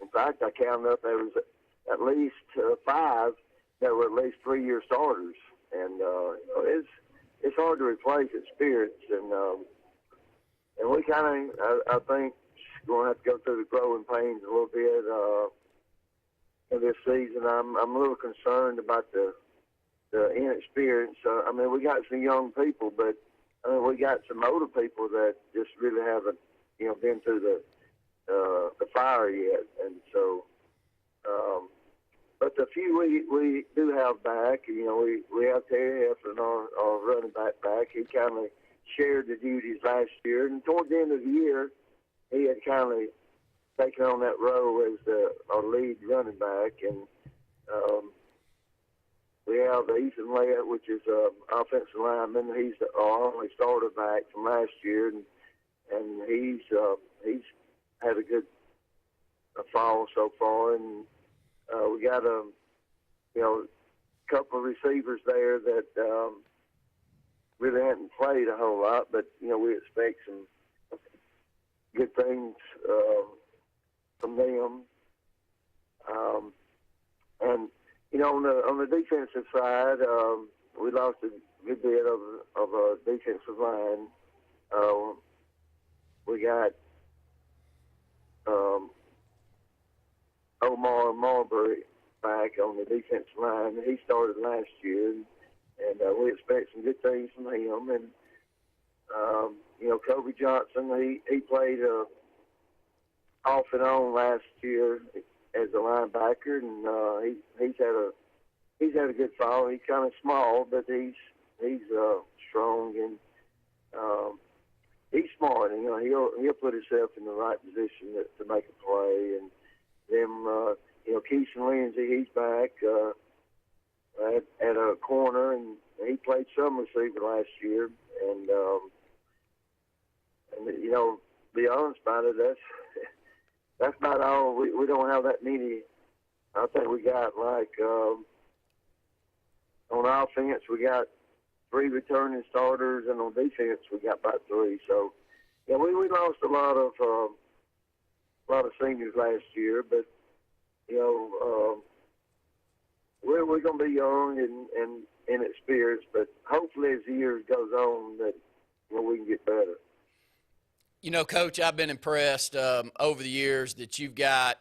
in fact, I counted up, there was at least 5 that were at least 3-year starters. And it's hard to replace experience. And we kind of, I think, going to have to go through the growing pains a little bit in this season. I'm a little concerned about the inexperience. I mean, we got some young people, but we got some older people that just really haven't, been through the fire yet. And so, but the few we do have back, we have Terry Heflin, our running back. He kind of shared the duties last year, and toward the end of the year, he had kind of taken on that role as our lead running back. And we have Ethan Leggett, which is an offensive lineman. He's our only starter back from last year, and he's had a good fall so far. And we got a couple of receivers there that really hadn't played a whole lot, but we expect some good things from them. And on the defensive side, we lost a good bit of a defensive line. We got Omar Marbury back on the defensive line. He started last year, and we expect some good things from him. And Kobe Johnson, he played off and on last year as a linebacker, and he's had a good fall. He's kind of small, but he's strong, and he's smart. And he'll put himself in the right position to make a play. And then Keishan Lindsay, he's back at a corner, and he played some receiver last year. And be honest about it, that's about all. We don't have that many. I think we got on offense we got 3 returning starters, and on defense we got about 3. So we lost a lot of seniors last year, but we're going to be young and inexperienced, but hopefully as the year goes on that we can get better. Coach, I've been impressed over the years that you've got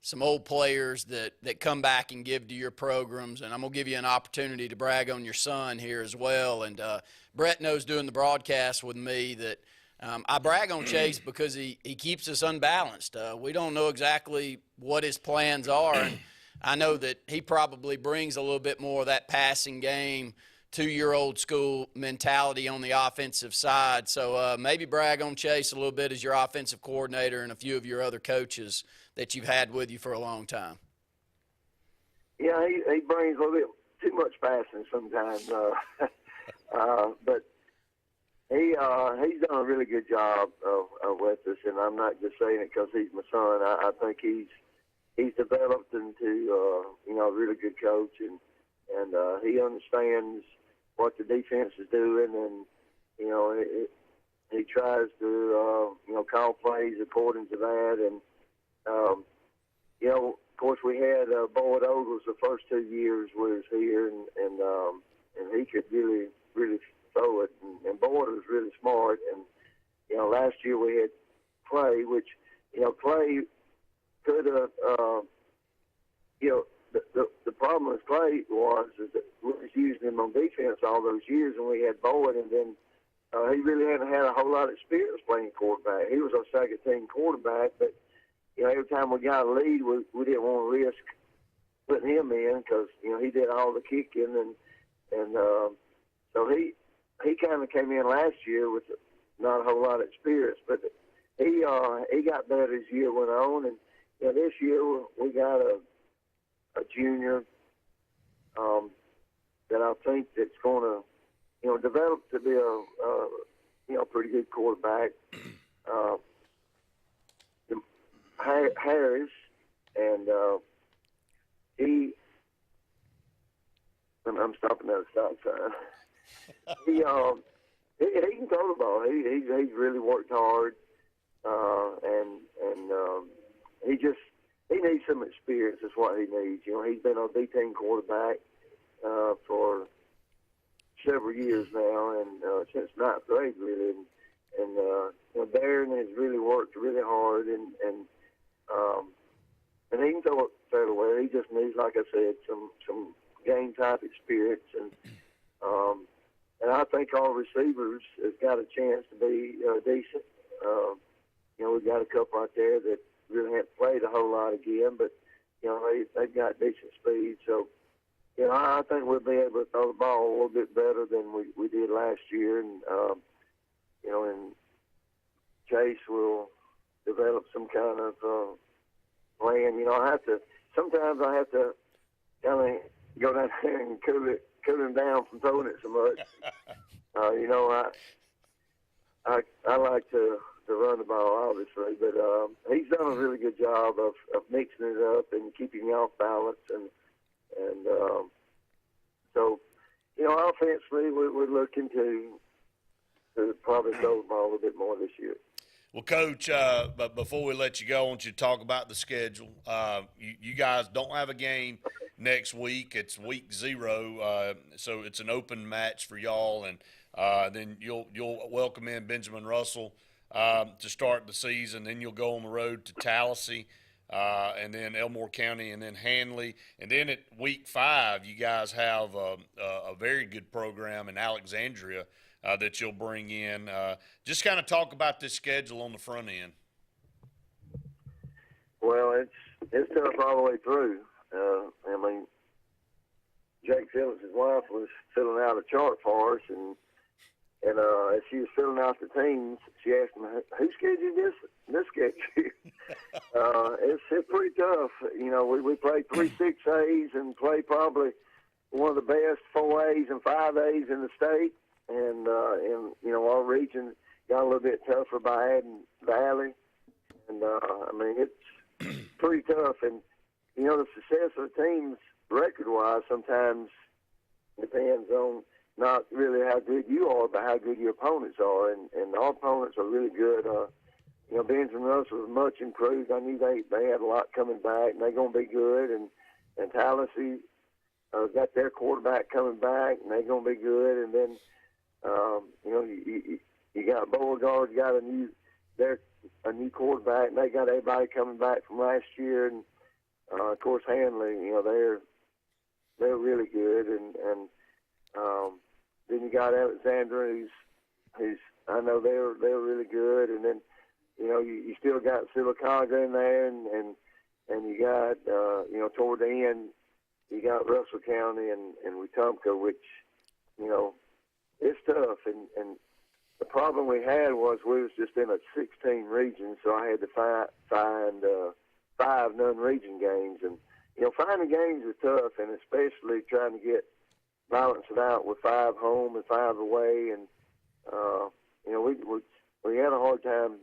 some old players that come back and give to your programs, and I'm going to give you an opportunity to brag on your son here as well. And Brett knows doing the broadcast with me that I brag on Chase because he keeps us unbalanced. We don't know exactly what his plans are, and I know that he probably brings a little bit more of that passing game to your old school mentality on the offensive side. So maybe brag on Chase a little bit as your offensive coordinator and a few of your other coaches that you've had with you for a long time. Yeah, he brings a little bit too much passing sometimes, but he's done a really good job with us, and I'm not just saying it because he's my son. I think he's developed into a really good coach, and he understands what the defense is doing, and he tries to call plays according to that. And of course we had Boyd Ogles the first 2 years we was here, and he could really throw it, and Boyd was really smart. And last year we had Clay, which Clay could have the problem with Clay is that we was using him on defense all those years, and we had Boyd, and then he really hadn't had a whole lot of experience playing quarterback. He was our second team quarterback, but every time we got a lead, we didn't want to risk putting him in because he did all the kicking, and so he kind of came in last year with not a whole lot of experience, but he got better as the year went on, and this year we got a junior that I think that's going to develop to be a pretty good quarterback. Harris, and I'm stopping at a stop sign. He can throw the ball. He's really worked hard, and he needs some experience. Is what he needs. He's been a D-team quarterback for several years now, and since ninth grade really. And Darren has really worked really hard, and he can throw it fairly well. He just needs, like I said, some game type experience, and I think all receivers has got a chance to be decent. We've got a couple out there that really haven't played a whole lot again, but they've got decent speed. So I think we'll be able to throw the ball a little bit better than we did last year, and and Chase will develop some kind of plan. Sometimes I have to kind of go down there and cool him down from throwing it so much. I like to run the ball, obviously, but he's done a really good job of mixing it up and keeping me off balance, and so offensively we're looking to probably throw the ball a little bit more this year. Well, Coach, but before we let you go, I want you to talk about the schedule. You guys don't have a game next week. It's week 0, so it's an open match for y'all, and then you'll welcome in Benjamin Russell to start the season. Then you'll go on the road to Tallahassee, and then Elmore County, and then Handley. And then at week 5, you guys have a very good program in Alexandria that you'll bring in. Just kind of talk about this schedule on the front end. Well, it's tough all the way through. Jake Phillips, his wife, was filling out a chart for us, and as she was filling out the teams, she asked me, "Who scheduled this schedule?" It's pretty tough. We play 3 6As and play probably one of the best 4As and 5As in the state. And our region got a little bit tougher by adding Valley. And, it's pretty tough. And, the success of the teams record-wise sometimes depends on not really how good you are, but how good your opponents are. And our opponents are really good. Benjamin Russell was much improved. I knew they had a lot coming back, and they're going to be good. And Tallahassee got their quarterback coming back, and they're going to be good. And then, you got Beauregard, got a new quarterback, and they got everybody coming back from last year. And of course, Handley, they're really good. And then you got Alexandra, who's I know they're really good. And then you still got Sylacauga in there, and you got toward the end you got Russell County and Wetumpka, which it's tough, and the problem we had was we was just in a 16 region, so I had to find 5 non-region games, and finding games is tough, and especially trying to balance it out with 5 home and 5 away, and we had a hard time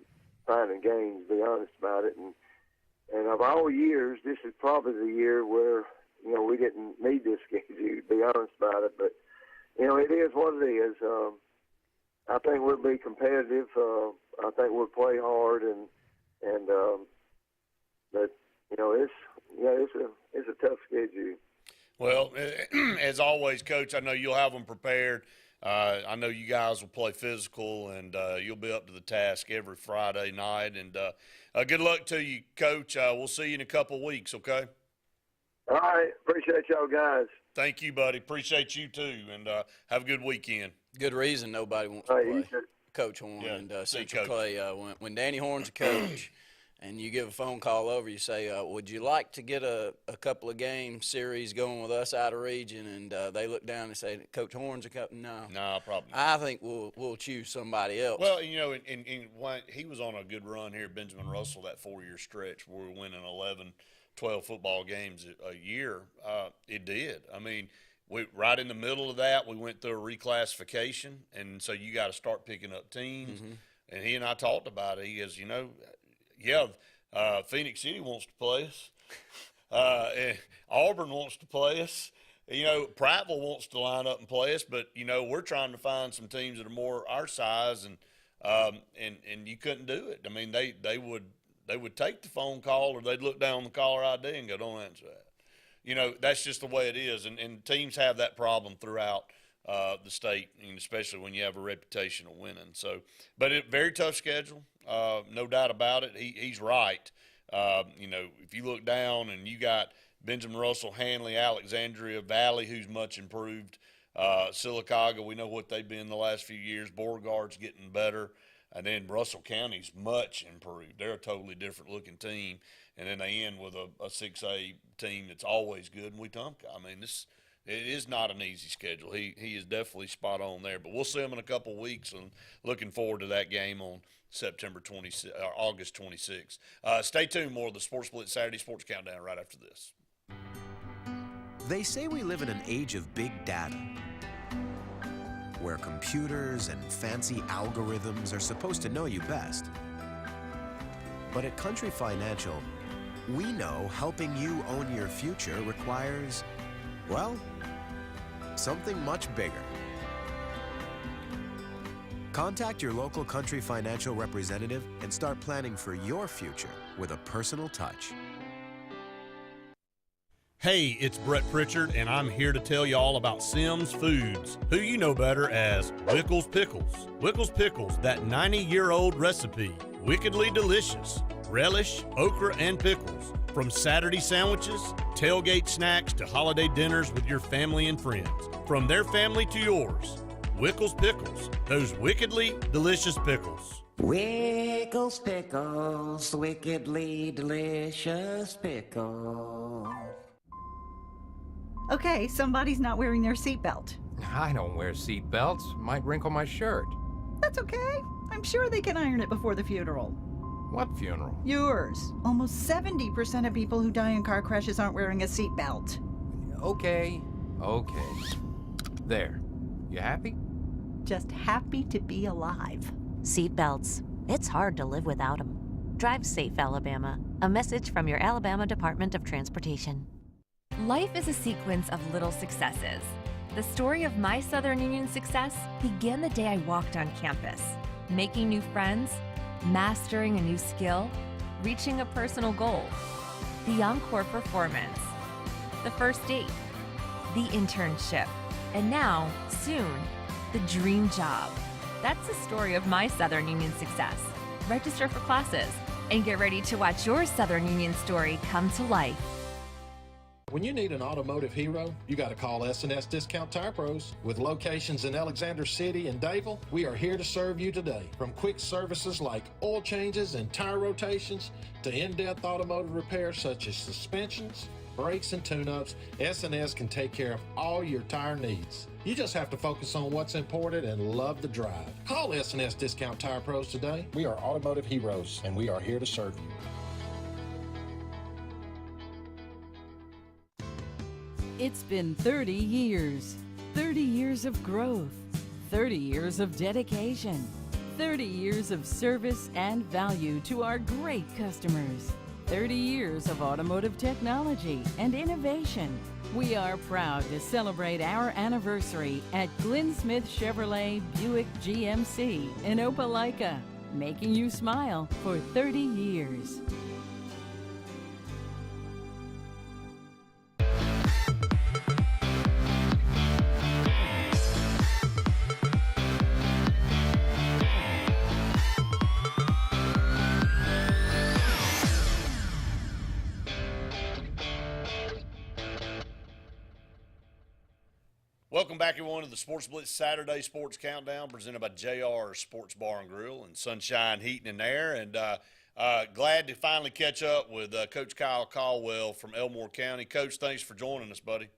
finding games, to be honest about it, and of all years, this is probably the year where we didn't need this schedule, to be honest about it, but. It is what it is. I think we'll be competitive. I think we'll play hard, but it's a tough schedule. Well, as always, Coach, I know you'll have them prepared. I know you guys will play physical, and you'll be up to the task every Friday night. And good luck to you, Coach. We'll see you in a couple of weeks. Okay. All right. Appreciate y'all guys. Thank you, buddy. Appreciate you too, and have a good weekend. Good reason nobody wants to play Coach Horn and Central Clay. When Danny Horn's a coach and you give a phone call over, you say, would you like to get a couple of game series going with us out of region? And they look down and say, Coach Horn's a coach? No, probably not. I think we'll choose somebody else. Well, and he was on a good run here at Benjamin Russell, that 4-year stretch where we were winning 12 football games a year. It did. Right in the middle of that, we went through a reclassification, and so you got to start picking up teams. Mm-hmm. And he and I talked about it. He goes, Phoenix City wants to play us. And Auburn wants to play us. Prattville wants to line up and play us, but we're trying to find some teams that are more our size, and you couldn't do it. They would take the phone call, or they'd look down on the caller ID and go, don't answer that. That's just the way it is. And teams have that problem throughout the state, and especially when you have a reputation of winning. So, but very tough schedule, no doubt about it. He's right. If you look down and you got Benjamin Russell, Handley, Alexandria, Valley, who's much improved, Sylacauga, we know what they've been the last few years. Beauregard's getting better. And then Russell County's much improved. They're a totally different looking team. And then they end with a 6A team that's always good in Wetumpka. it is not an easy schedule. He is definitely spot on there. But we'll see him in a couple of weeks, and looking forward to that game on September 26, or August 26th. Stay tuned. More of the Sports Blitz Saturday Sports Countdown right after this. They say we live in an age of big data, where computers and fancy algorithms are supposed to know you best. But at Country Financial, we know helping you own your future requires, well, something much bigger. Contact your local Country Financial representative and start planning for your future with a personal touch. Hey, it's Brett Pritchard, and I'm here to tell you all about Simmons Foods, who you know better as Wickles Pickles. Wickles Pickles, that 90-year-old recipe, wickedly delicious. Relish, okra, and pickles. From Saturday sandwiches, tailgate snacks, to holiday dinners with your family and friends. From their family to yours, Wickles Pickles, those wickedly delicious pickles. Wickles Pickles, wickedly delicious pickles. Okay, somebody's not wearing their seatbelt. I don't wear seatbelts. Might wrinkle my shirt. That's okay. I'm sure they can iron it before the funeral. What funeral? Yours. Almost 70% of people who die in car crashes aren't wearing a seatbelt. Okay. There. You happy? Just happy to be alive. Seatbelts. It's hard to live without them. Drive safe, Alabama. A message from your Alabama Department of Transportation. Life is a sequence of little successes. The story of my Southern Union success began the day I walked on campus, making new friends, mastering a new skill, reaching a personal goal, the encore performance, the first date, the internship, and now, soon, the dream job. That's the story of my Southern Union success. Register for classes and get ready to watch your Southern Union story come to life. When you need an automotive hero, you got to call S&S Discount Tire Pros. With locations in Alexander City and Dayville, we are here to serve you today. From quick services like oil changes and tire rotations to in-depth automotive repairs such as suspensions, brakes, and tune-ups, S&S can take care of all your tire needs. You just have to focus on what's important and love the drive. Call S&S Discount Tire Pros today. We are automotive heroes, and we are here to serve you. It's been 30 years. 30 years of growth. 30 years of dedication. 30 years of service and value to our great customers. 30 years of automotive technology and innovation. We are proud to celebrate our anniversary at Glenn Smith Chevrolet Buick GMC in Opelika, making you smile for 30 years. Welcome back, everyone, to the Sports Blitz Saturday Sports Countdown, presented by JR Sports Bar and Grill and Sunshine Heating and Air. And glad to finally catch up with Coach Kyle Caldwell from Elmore County. Coach, thanks for joining us, buddy.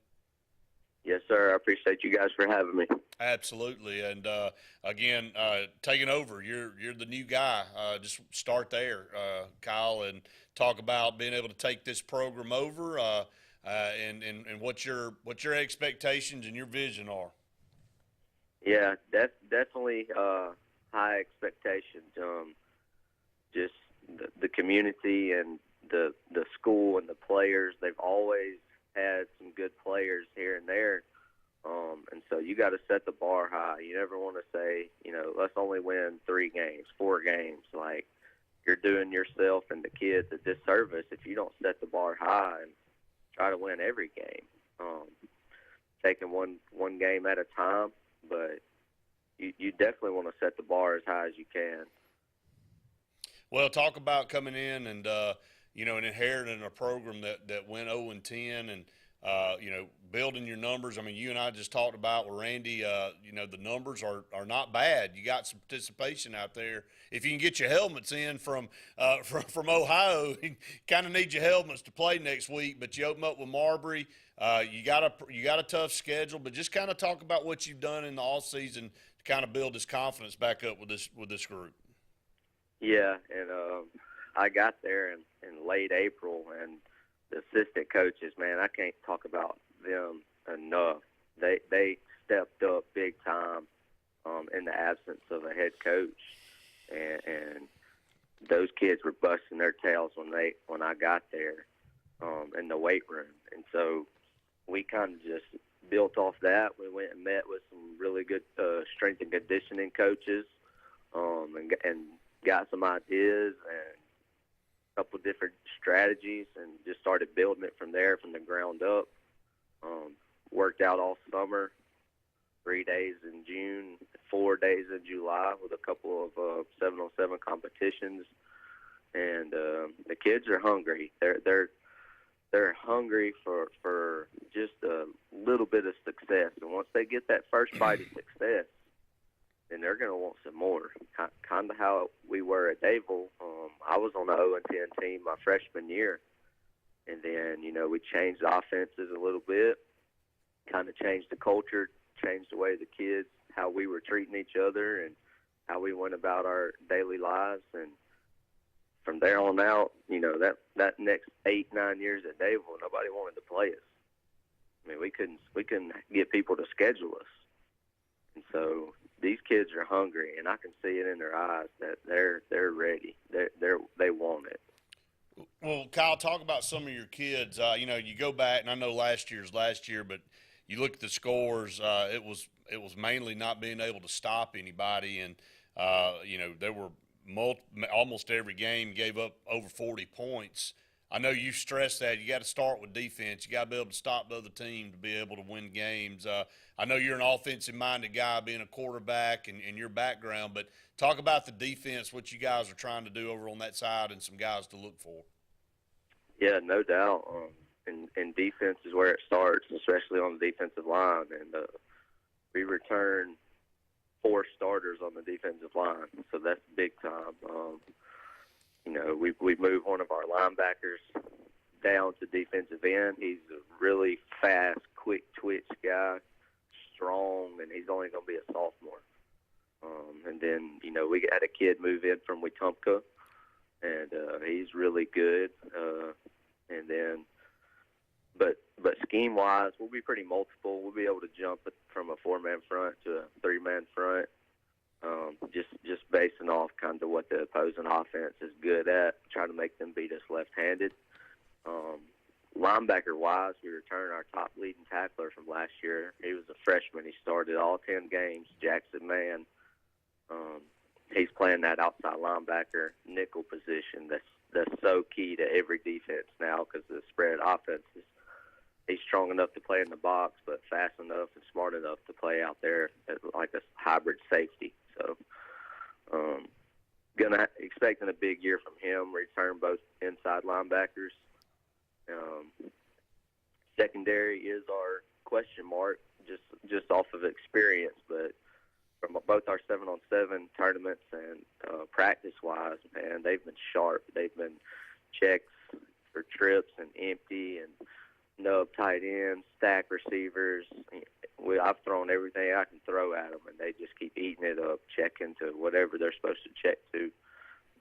Yes, sir. I appreciate you guys for having me. Absolutely. And again, taking over. You're the new guy. Just start there, Kyle, and talk about being able to take this program over. And what your expectations and your vision are. Yeah, that's definitely high expectations. Just the community and the school and the players, they've always had some good players here and there. And so you got to set the bar high. You never want to say, let's only win 3 games, 4 games. Like, you're doing yourself and the kids a disservice if you don't set the bar high and try to win every game. Taking one game at a time, but you definitely want to set the bar as high as you can. Well, talk about coming in and and inheriting a program that went 0-10 and building your numbers. I mean, you and I just talked about with Randy. The numbers are not bad. You got some participation out there. If you can get your helmets in from Ohio, you kind of need your helmets to play next week. But you open up with Marbury. You got a tough schedule, but just kind of talk about what you've done in the off season to kind of build his confidence back up with this group. Yeah, and I got there in late April, and the assistant coaches, man, I can't talk about them enough. They stepped up big time in the absence of a head coach, and those kids were busting their tails when I got there in the weight room. And so we kind of just built off that. We went and met with some really good strength and conditioning coaches and got some ideas and a couple different strategies and just started building it from there, from the ground up. Worked out all summer, 3 days in June, 4 days in July with a couple of 7-on-7 competitions. And the kids are hungry. They're hungry for just a little bit of success. And once they get that first bite of success, then they're going to want some more. Kind of how we were at Dadeville. I was on the 0-10 team my freshman year. And then, we changed the offenses a little bit, kind of changed the culture, changed the way the kids, how we were treating each other and how we went about our daily lives. And from there on out, that next 8-9 years at Dadeville, nobody wanted to play us. I mean, we couldn't get people to schedule us. And so these kids are hungry, and I can see it in their eyes that they're ready. They want it. Well, Kyle, talk about some of your kids. You go back, and I know last year's last year, but you look at the scores. It was mainly not being able to stop anybody, and there were almost every game gave up over 40 points. I know you stressed that you got to start with defense. You got to be able to stop the other team to be able to win games. I know you're an offensive-minded guy, being a quarterback and your background, but talk about the defense, what you guys are trying to do over on that side, and some guys to look for. Yeah, no doubt. And defense is where it starts, especially on the defensive line. And we return 4 starters on the defensive line, so that's big time. We moved one of our linebackers down to defensive end. He's a really fast, quick twitch guy, strong, and he's only going to be a sophomore. And then, we had a kid move in from Wetumpka, and he's really good. And then, but scheme-wise, we'll be pretty multiple. We'll be able to jump from a 4-man front to a 3-man front. Just basing off kind of what the opposing offense is good at, trying to make them beat us left-handed. Linebacker-wise, we return our top leading tackler from last year. He was a freshman. He started all 10 games, Jackson Mann. He's playing that outside linebacker nickel position. That's so key to every defense now because the spread offense is. He's strong enough to play in the box, but fast enough and smart enough to play out there as like a hybrid safety. So, expecting a big year from him. Return both inside linebackers. Secondary is our question mark, just off of experience, but from both our 7-on-7 tournaments and practice-wise, man, they've been sharp. They've been checks for trips and empty and nub tight ends, stack receivers. I've thrown everything I can throw at them, and they just keep eating it up, checking to whatever they're supposed to check to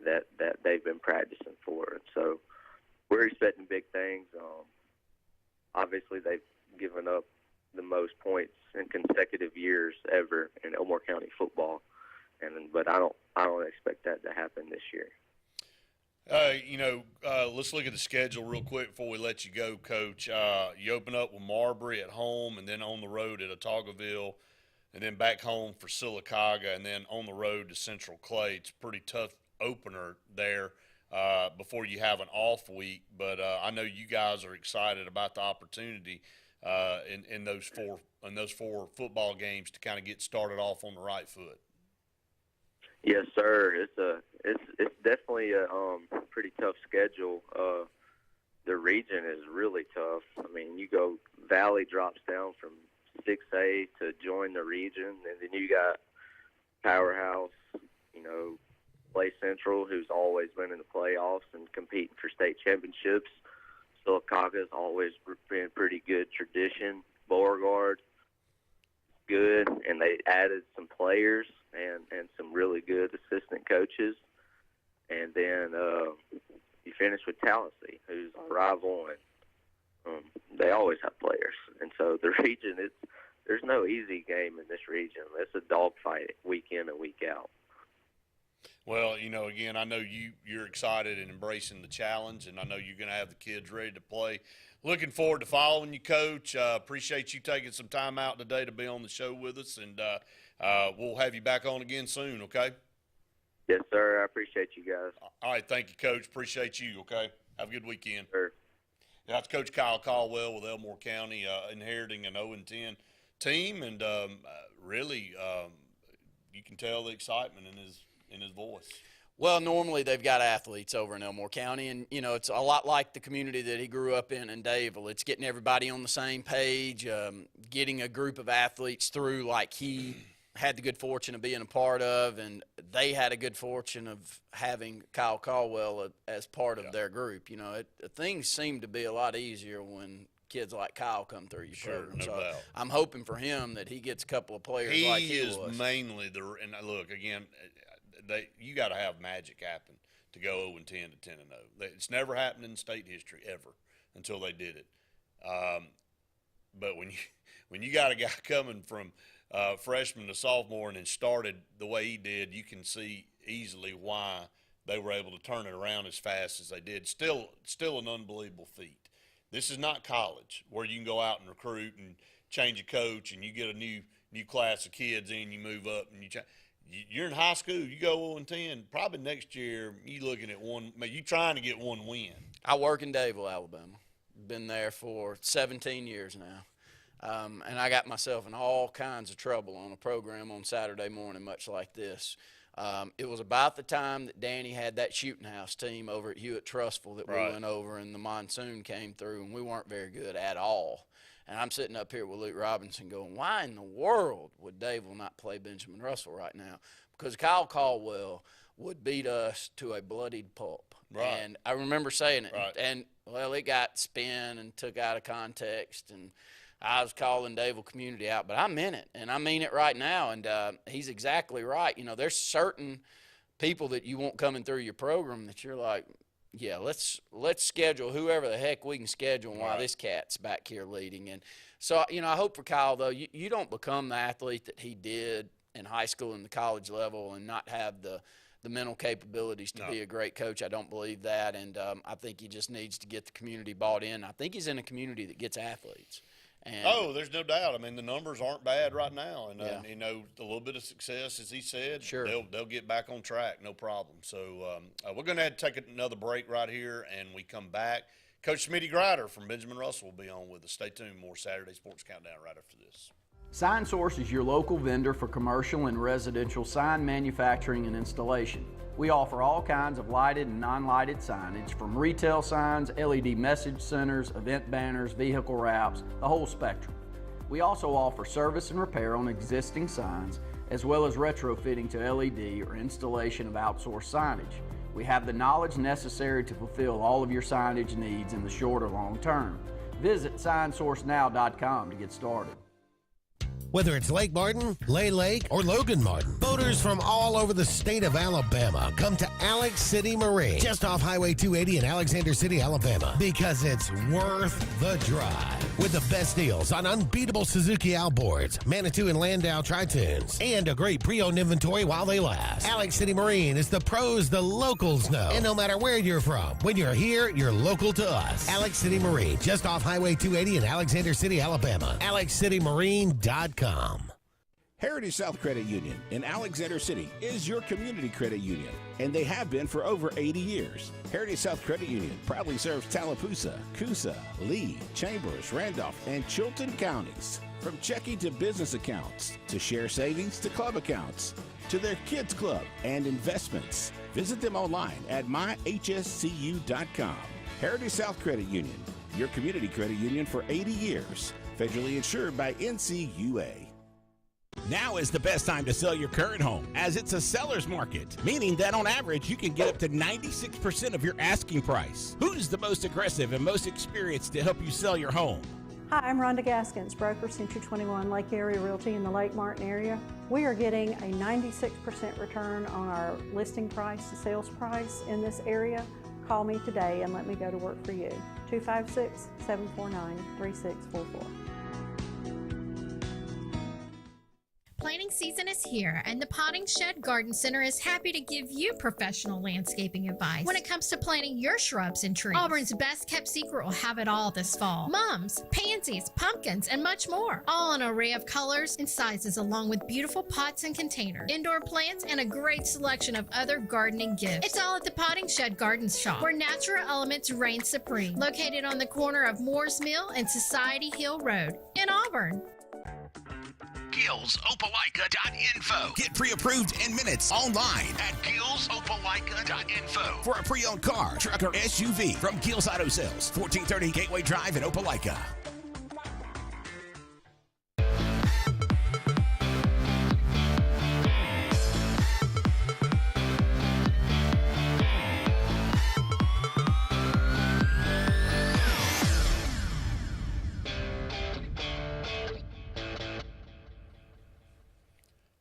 that they've been practicing for. And so we're expecting big things. Obviously, they've given up the most points in consecutive years ever in Elmore County football, but I don't expect that to happen this year. Let's look at the schedule real quick before we let you go, Coach. You open up with Marbury at home and then on the road at Otagoville and then back home for Sylacauga and then on the road to Central Clay. It's a pretty tough opener there before you have an off week, but I know you guys are excited about the opportunity in those four football games to kind of get started off on the right foot. Yes, sir. It's definitely a pretty tough schedule. The region is really tough. I mean, Valley drops down from 6A to join the region, and then you got Powerhouse, Clay Central, who's always been in the playoffs and competing for state championships. Silicaga's always been pretty good tradition. Beauregard, good, and they added some players and some really good assistant coaches. And then you finish with Tallahassee, who's our rival, and they always have players. And so the region, there's no easy game in this region. It's a dogfight week in and week out. Well, again, I know you're excited and embracing the challenge, and I know you're going to have the kids ready to play. Looking forward to following you, Coach. Appreciate you taking some time out today to be on the show with us, and we'll have you back on again soon, okay? Yes, sir. I appreciate you guys. All right, thank you, Coach. Appreciate you, okay? Have a good weekend. Sure. That's Coach Kyle Caldwell with Elmore County, inheriting an 0-10 team, and really you can tell the excitement in his voice. Well, normally they've got athletes over in Elmore County, and, it's a lot like the community that he grew up in Dadeville. It's getting everybody on the same page, getting a group of athletes through like he had the good fortune of being a part of, and they had a good fortune of having Kyle Caldwell as part of their group. Things seem to be a lot easier when kids like Kyle come through your program. No doubt. I'm hoping for him that he gets a couple of players like he was. He is mainly and look, again, you got to have magic happen to go 0-10 to 10-0. It's never happened in state history ever until they did it. But when you got a guy coming from freshman to sophomore and then started the way he did, you can see easily why they were able to turn it around as fast as they did. Still an unbelievable feat. This is not college where you can go out and recruit and change a coach and you get a new class of kids in, you move up and you're in high school, you go 0-10. Probably next year you looking at you trying to get one win. I work in Dadeville, Alabama. Been there for 17 years now. And I got myself in all kinds of trouble on a program on Saturday morning, much like this. It was about the time that Danny had that shooting house team over at Hewitt Trustful that we went over, and the monsoon came through, and we weren't very good at all. And I'm sitting up here with Luke Robinson going, why in the world would Dadeville not play Benjamin Russell right now? Because Kyle Caldwell would beat us to a bloodied pulp. Right. And I remember saying it. Right. And, well, it got spin and took out of context, and I was calling Dadeville community out, but I meant it, and I mean it right now, and he's exactly right. There's certain people that you want coming through your program that you're like, yeah, let's schedule whoever the heck we can schedule while this cat's back here leading. And so, I hope for Kyle, though, you don't become the athlete that he did in high school and the college level and not have the mental capabilities to be a great coach. I don't believe that, and I think he just needs to get the community bought in. I think he's in a community that gets athletes. There's no doubt. I mean, the numbers aren't bad right now, and a little bit of success, as he said, sure, they'll get back on track, no problem. So we're going to have to take another break right here, and we come back. Coach Smitty Grider from Benjamin Russell will be on with us. Stay tuned. More Saturday Sports Countdown right after this. Sign Source is your local vendor for commercial and residential sign manufacturing and installation. We offer all kinds of lighted and non-lighted signage, from retail signs, LED message centers, event banners, vehicle wraps, the whole spectrum. We also offer service and repair on existing signs, as well as retrofitting to LED or installation of outsourced signage. We have the knowledge necessary to fulfill all of your signage needs in the short or long term. Visit signsourcenow.com to get started. Whether it's Lake Martin, Lay Lake, or Logan Martin, boaters from all over the state of Alabama come to Alex City Marine, just off Highway 280 in Alexander City, Alabama, because it's worth the drive. With the best deals on unbeatable Suzuki outboards, Manitou and Landau Tritoons, and a great pre-owned inventory while they last. Alex City Marine is the pros the locals know. And no matter where you're from, when you're here, you're local to us. Alex City Marine, just off Highway 280 in Alexander City, Alabama. AlexCityMarine.com. Heritage South Credit Union in Alexander City is your community credit union, and they have been for over 80 years. Heritage South Credit Union proudly serves Tallapoosa, Coosa, Lee, Chambers, Randolph, and Chilton counties. From checking to business accounts, to share savings to club accounts, to their kids club and investments. Visit them online at myhscu.com. Heritage South Credit Union, your community credit union for 80 years. Federally insured by NCUA. Now is the best time to sell your current home, as it's a seller's market, meaning that on average you can get up to 96% of your asking price. Who's the most aggressive and most experienced to help you sell your home? Hi, I'm Rhonda Gaskins, broker Century 21 Lake Area Realty in the Lake Martin area. We are getting a 96% return on our listing price, the sales price in this area. Call me today and let me go to work for you. 256-749-3644. Planting season is here, and the Potting Shed Garden Center is happy to give you professional landscaping advice when it comes to planting your shrubs and trees. Auburn's best kept secret will have it all this fall. Mums, pansies, pumpkins, and much more. All an array of colors and sizes, along with beautiful pots and containers, indoor plants, and a great selection of other gardening gifts. It's all at the Potting Shed Garden Shop, where natural elements reign supreme. Located on the corner of Moore's Mill and Society Hill Road in Auburn. GillsOpelika.info. Get pre-approved in minutes online at GillsOpelika.info for a pre-owned car, truck, or SUV from Gills Auto Sales, 1430 Gateway Drive in Opelika.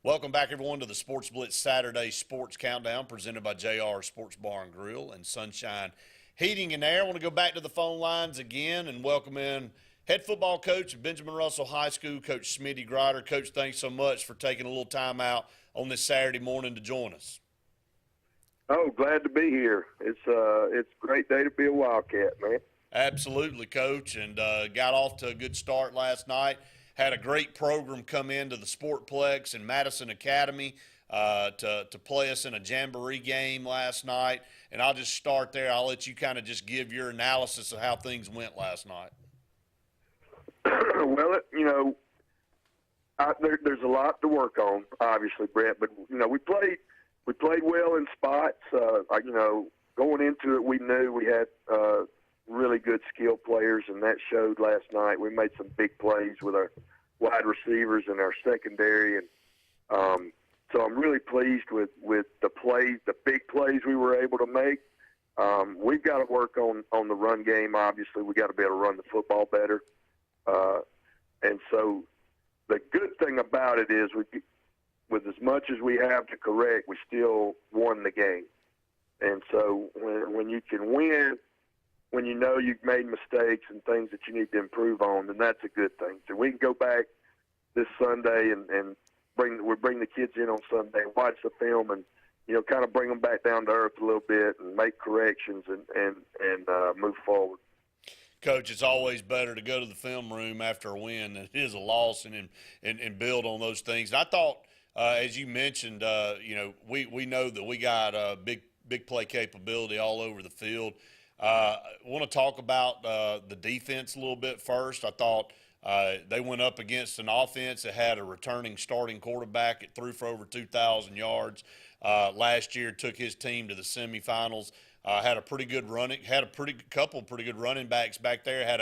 Welcome back, everyone, to the Sports Blitz Saturday Sports Countdown presented by JR Sports Bar and Grill and Sunshine Heating and Air. I want to go back to the phone lines again and welcome in head football coach at Benjamin Russell High School, Coach Smitty Grider. Coach, thanks so much for taking a little time out on this Saturday morning to join us. Oh, glad to be here. It's a great day to be a Wildcat, man. Absolutely, Coach, and got off to a good start last night. Had a great program come into the Sportplex in Madison Academy to play us in a jamboree game last night. And I'll just start there. I'll let you kind of just give your analysis of how things went last night. Well, there's a lot to work on, obviously, Brett. But we played well in spots. Going into it, we knew we had really good skilled players, and that showed last night. We made some big plays with our wide receivers and our secondary, and so I'm really pleased with the plays, the big plays we were able to make. We've got to work on the run game. Obviously, we got to be able to run the football better, and so the good thing about it is with as much as we have to correct, we still won the game. And so when you can win, when you know you've made mistakes and things that you need to improve on, then that's a good thing. So we can go back this Sunday and bring the kids in on Sunday and watch the film and kind of bring them back down to earth a little bit and make corrections and move forward. Coach, it's always better to go to the film room after a win than it is a loss and build on those things. And I thought, as you mentioned, we know that we got big play capability all over the field. I want to talk about the defense a little bit first. I thought they went up against an offense that had a returning starting quarterback that threw for over 2,000 yards last year, took his team to the semifinals, had a pretty good running, had a couple pretty good running backs back there, had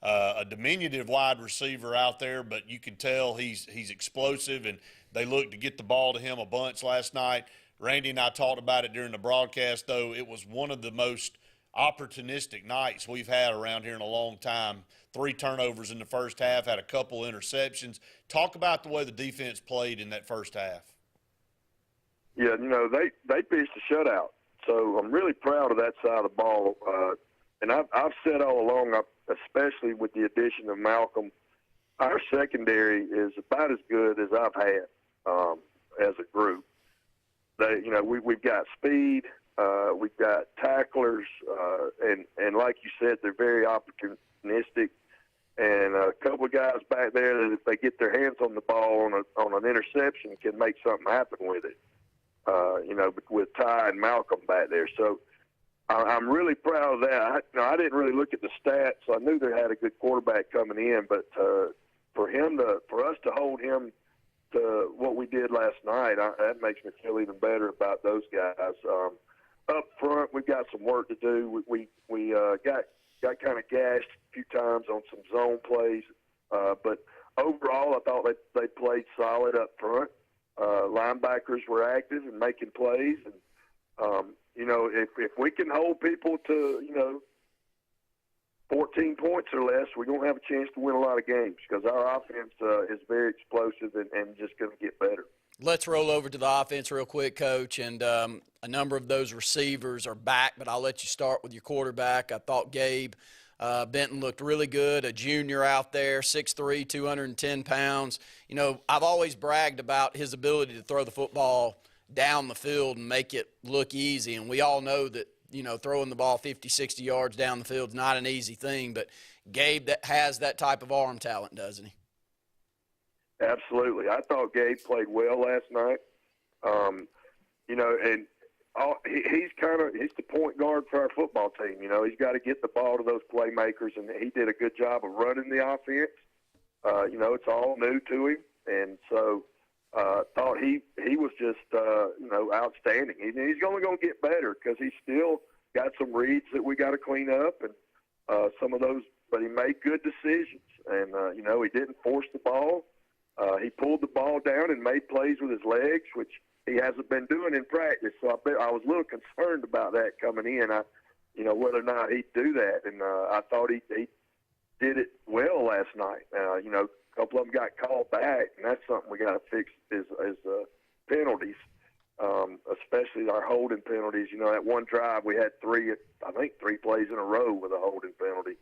a diminutive wide receiver out there, but you can tell he's explosive, and they looked to get the ball to him a bunch last night. Randy and I talked about it during the broadcast, though. It was one of the most opportunistic nights we've had around here in a long time. 3 turnovers in the first half, had a couple interceptions. Talk about the way the defense played in that first half. Yeah, they pitched a shutout, so I'm really proud of that side of the ball. And I've said all along, especially with the addition of Malcolm, our secondary is about as good as I've had as a group. We've got speed. We've got tacklers, and like you said, they're very opportunistic. And a couple of guys back there that if they get their hands on the ball on an interception can make something happen with it. With Ty and Malcolm back there. So I'm really proud of that. I didn't really look at the stats, so I knew they had a good quarterback coming in, but for us to hold him to what we did last night, that makes me feel even better about those guys. Up front, we've got some work to do. We got kind of gashed a few times on some zone plays, but overall, I thought they played solid up front. Linebackers were active and making plays. And, if we can hold people to, 14 points or less, we're going to have a chance to win a lot of games because our offense is very explosive and just going to get better. Let's roll over to the offense real quick, Coach. And a number of those receivers are back, but I'll let you start with your quarterback. I thought Gabe Benton looked really good, a junior out there, 6'3", 210 pounds. I've always bragged about his ability to throw the football down the field and make it look easy. And we all know that, throwing the ball 50, 60 yards down the field is not an easy thing. But Gabe has that type of arm talent, doesn't he? Absolutely. I thought Gabe played well last night. He's the point guard for our football team. He's got to get the ball to those playmakers, and he did a good job of running the offense. It's all new to him, and so thought he was just outstanding. He's only going to get better because he's still got some reads that we got to clean up, and some of those. But he made good decisions, and he didn't force the ball. He pulled the ball down and made plays with his legs, which he hasn't been doing in practice. So I was a little concerned about that coming in. Whether or not he'd do that, and I thought he did it well last night. A couple of them got called back, and that's something we got to fix is penalties, especially our holding penalties. That one drive we had three plays in a row with a holding penalty.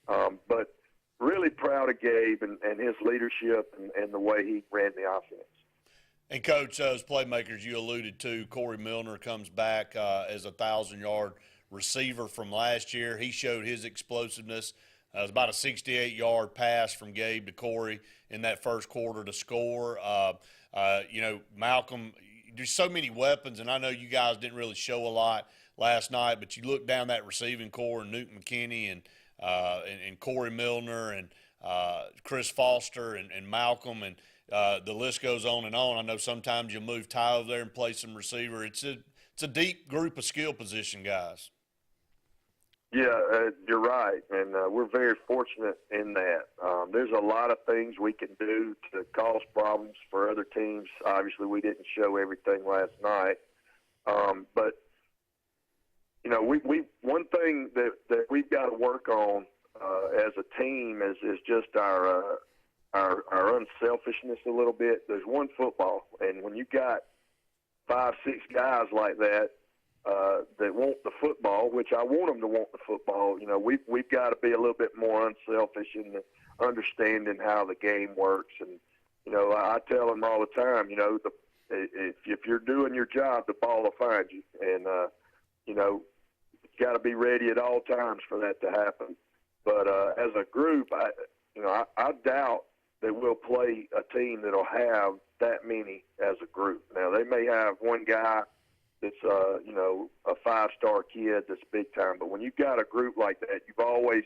But really proud of Gabe and his leadership and the way he ran the offense. And, Coach, those playmakers you alluded to, Corey Milner comes back as a 1,000-yard receiver from last year. He showed his explosiveness. It was about a 68-yard pass from Gabe to Corey in that first quarter to score. Malcolm, there's so many weapons, and I know you guys didn't really show a lot last night, but you look down that receiving core, and Newton McKinney and Corey Milner and Chris Foster and Malcolm, and the list goes on and on. I know sometimes you'll move Ty over there and play some receiver. It's a deep group of skill position guys. Yeah, you're right, and we're very fortunate in that. There's a lot of things we can do to cause problems for other teams. Obviously, we didn't show everything last night, but we one thing that we've got to work on as a team is just our unselfishness a little bit. There's one football, and when you got 5, 6 guys like that that want the football, which I want them to want the football, we've got to be a little bit more unselfish in understanding how the game works. And I tell them all the time, if you're doing your job, the ball will find you, and got to be ready at all times for that to happen. But as a group, I doubt that we'll play a team that'll have that many as a group. Now, they may have one guy that's, a 5-star kid that's big time. But when you've got a group like that, you've always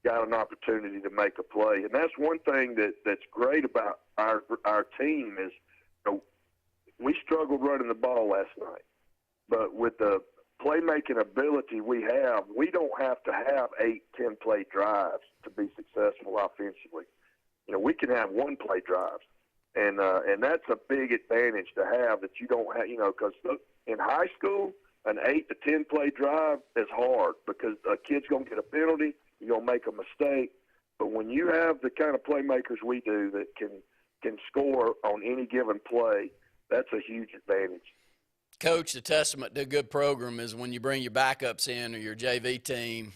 got an opportunity to make a play. And that's one thing that's great about our team is we struggled running the ball last night. But with the playmaking ability we have, we don't have to have 8, 10-play drives to be successful offensively. We can have 1-play drives, and that's a big advantage to have that you don't have. Because in high school, an 8 to 10-play drive is hard because a kid's gonna get a penalty, you're gonna make a mistake. But when you have the kind of playmakers we do that can score on any given play, that's a huge advantage. Coach, the testament to a good program is when you bring your backups in or your JV team,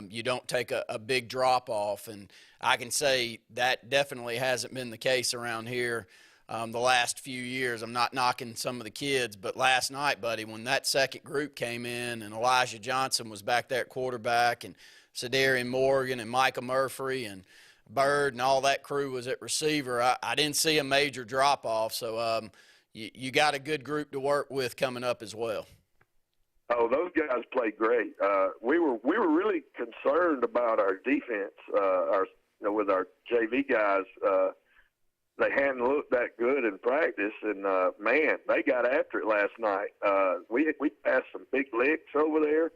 you don't take a big drop-off. And I can say that definitely hasn't been the case around here the last few years. I'm not knocking some of the kids, but last night, buddy, when that second group came in and Elijah Johnson was back there at quarterback and Sadarian Morgan and Micah Murphy and Bird and all that crew was at receiver, I didn't see a major drop-off. So, you got a good group to work with coming up as well. Oh, those guys played great. We were really concerned about our defense. With our JV guys, they hadn't looked that good in practice, and man, they got after it last night. We passed some big licks over there,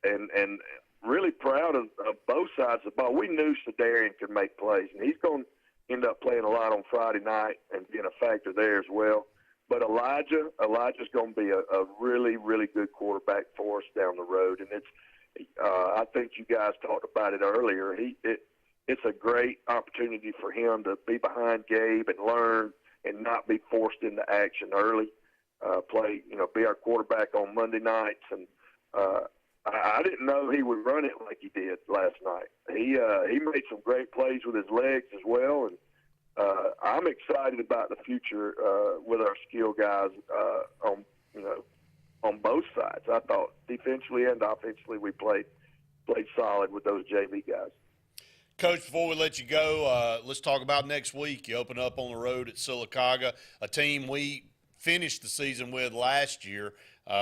and really proud of both sides of the ball. We knew Sadarian could make plays, and end up playing a lot on Friday night and being a factor there as well. But Elijah's going to be a really, really good quarterback for us down the road. And I think you guys talked about it earlier. It's a great opportunity for him to be behind Gabe and learn and not be forced into action early. Be our quarterback on Monday nights. And I didn't know he would run it like he did last night. He made some great plays with his legs as well, and I'm excited about the future with our skill guys on both sides. I thought defensively and offensively we played solid with those JV guys. Coach, before we let you go, let's talk about next week. You open up on the road at Sylacauga, a team we finished the season with last year.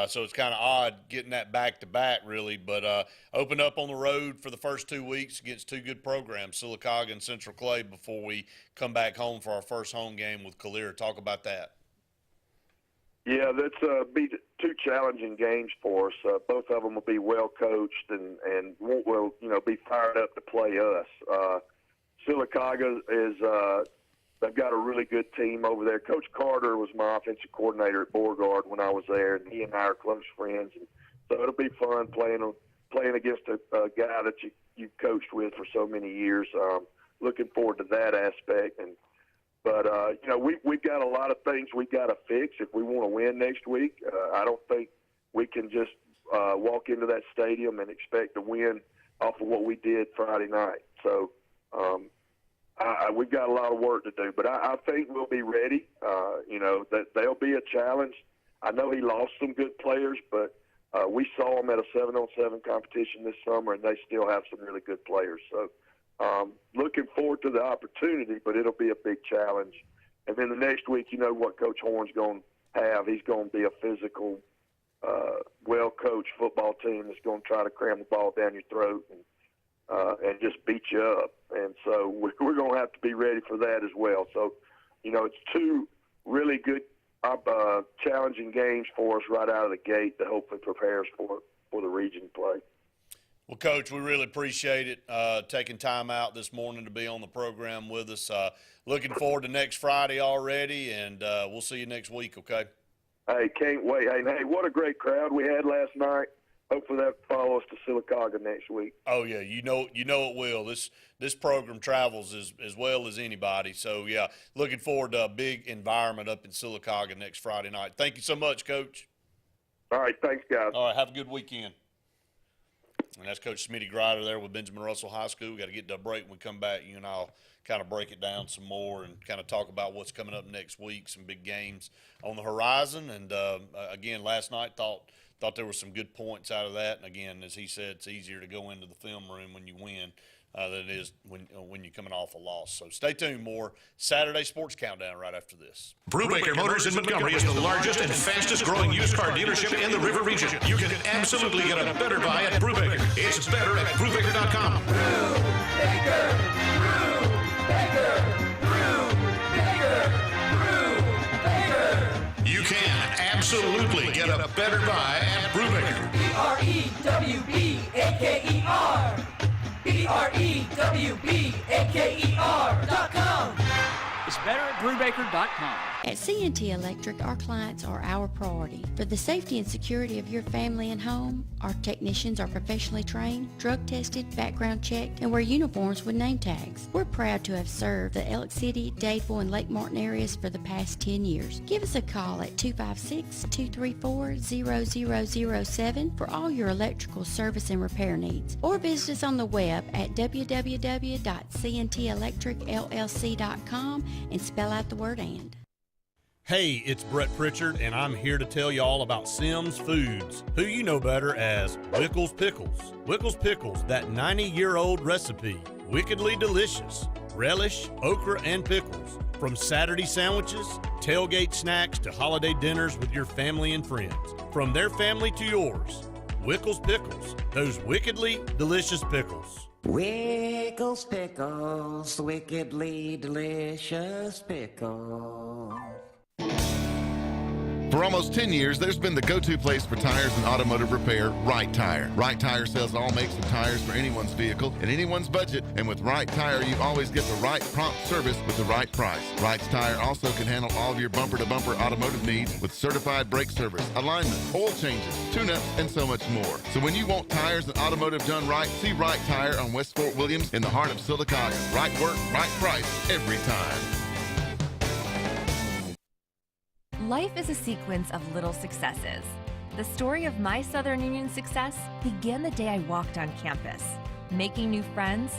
So it's kind of odd getting that back-to-back, really. But open up on the road for the first 2 weeks against two good programs, Sylacauga and Central Clay, before we come back home for our first home game with Calera. Talk about that. Yeah, that's be two challenging games for us. Both of them will be well coached and will be fired up to play us. Sylacauga is they've got a really good team over there. Coach Carter was my offensive coordinator at Beauregard when I was there, and he and I are close friends. And so it'll be fun playing against a guy that you've coached with for so many years. Looking forward to that aspect. But we've got a lot of things we got to fix if we want to win next week. I don't think we can just walk into that stadium and expect to win off of what we did Friday night. So we've got a lot of work to do, but I think we'll be ready. That they'll be a challenge. I know he lost some good players, but we saw him at a 7-on-7 competition this summer, and they still have some really good players. So looking forward to the opportunity, but it'll be a big challenge. And then the next week, you know what Coach Horn's going to have. He's going to be a physical, well-coached football team that's going to try to cram the ball down your throat and just beat you up. And so we're going to have to be ready for that as well. So, it's two really good, challenging games for us right out of the gate to hopefully prepare us for the region play. Well, Coach, we really appreciate it taking time out this morning to be on the program with us. Looking forward to next Friday already, and we'll see you next week, okay? Hey, can't wait. Hey, what a great crowd we had last night. Hopefully that follows to Sylacauga next week. Oh yeah, you know it will. This program travels as well as anybody. So yeah, looking forward to a big environment up in Sylacauga next Friday night. Thank you so much, Coach. All right, thanks, guys. All right, have a good weekend. And that's Coach Smitty Grider there with Benjamin Russell High School. We got to get to a break. When we come back, you and I'll kind of break it down some more and kind of talk about what's coming up next week, some big games on the horizon. And again, last night thought there were some good points out of that. And again, as he said, it's easier to go into the film room when you win than it is when you're coming off a loss. So stay tuned. More Saturday Sports Countdown right after this. Brubaker Motors in Montgomery is the largest and fastest growing used car dealership in the River region. You can absolutely get a better buy at Brubaker. It's better at Brubaker.com. Brubaker, Brubaker. You can absolutely get a better buy at Brubaker. BREWBAKER. BREWBAKER.com. It's better at Brubaker.com. At CNT Electric, our clients are our priority. For the safety and security of your family and home, our technicians are professionally trained, drug tested, background checked, and wear uniforms with name tags. We're proud to have served the Elk City, Dadeville, and Lake Martin areas for the past 10 years. Give us a call at 256-234-0007 for all your electrical service and repair needs, or visit us on the web at www.cntelectricllc.com and spell out the word "and." Hey, it's Brett Pritchard, and I'm here to tell you all about Simmons Foods, who you know better as Wickles Pickles. Wickles Pickles, that 90-year-old recipe, wickedly delicious. Relish, okra, and pickles. From Saturday sandwiches, tailgate snacks, to holiday dinners with your family and friends. From their family to yours, Wickles Pickles, those wickedly delicious pickles. Wickles Pickles, wickedly delicious pickles. For almost 10 years, there's been the go-to place for tires and automotive repair, Right Tire. Right Tire sells all makes of tires for anyone's vehicle and anyone's budget, and with Right Tire, you always get the right prompt service with the right price. Right Tire also can handle all of your bumper-to-bumper automotive needs with certified brake service, alignment, oil changes, tune-ups, and so much more. So when you want tires and automotive done right, see Right Tire on West Fort Williams in the heart of Sylacauga. Right work, right price, every time. Life is a sequence of little successes. The story of my Southern Union success began the day I walked on campus, making new friends,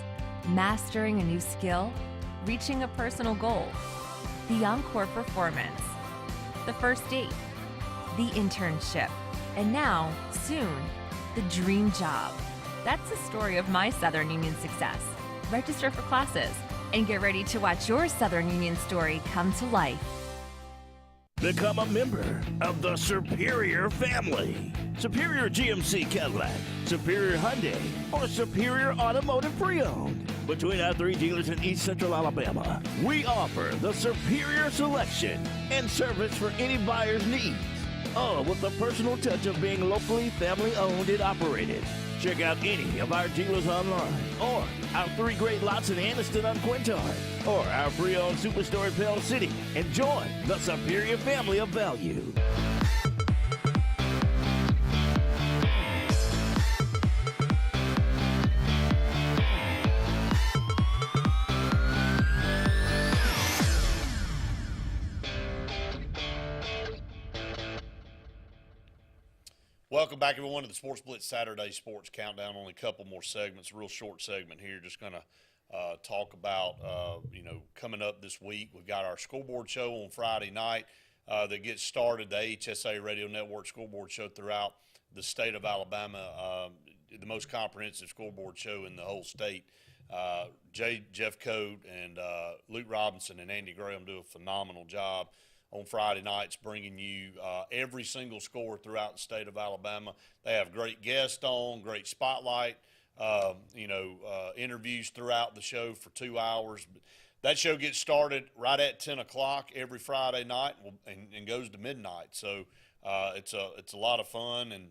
mastering a new skill, reaching a personal goal, the encore performance, the first date, the internship, and now, soon, the dream job. That's the story of my Southern Union success. Register for classes and get ready to watch your Southern Union story come to life. Become a member of the Superior family. Superior GMC Cadillac, Superior Hyundai, or Superior Automotive Pre-Owned. Between our 3 dealers in East Central Alabama, we offer the superior selection and service for any buyer's needs. All with the personal touch of being locally family-owned and operated. Check out any of our dealers online, or our 3 great lots in Anniston on Quintard, or our pre-owned superstore in Pell City, and join the Superior family of value. Welcome back, everyone, to the Sports Blitz Saturday Sports Countdown. Only a couple more segments, a real short segment here. Just going to talk about, coming up this week. We've got our scoreboard show on Friday night that gets started, the HSA Radio Network scoreboard show throughout the state of Alabama, the most comprehensive scoreboard show in the whole state. Jeff Code and Luke Robinson and Andy Graham do a phenomenal job on Friday nights, bringing you every single score throughout the state of Alabama. They have great guests on, great spotlight, interviews throughout the show for 2 hours. That show gets started right at 10 o'clock every Friday night and goes to midnight. So it's a lot of fun, and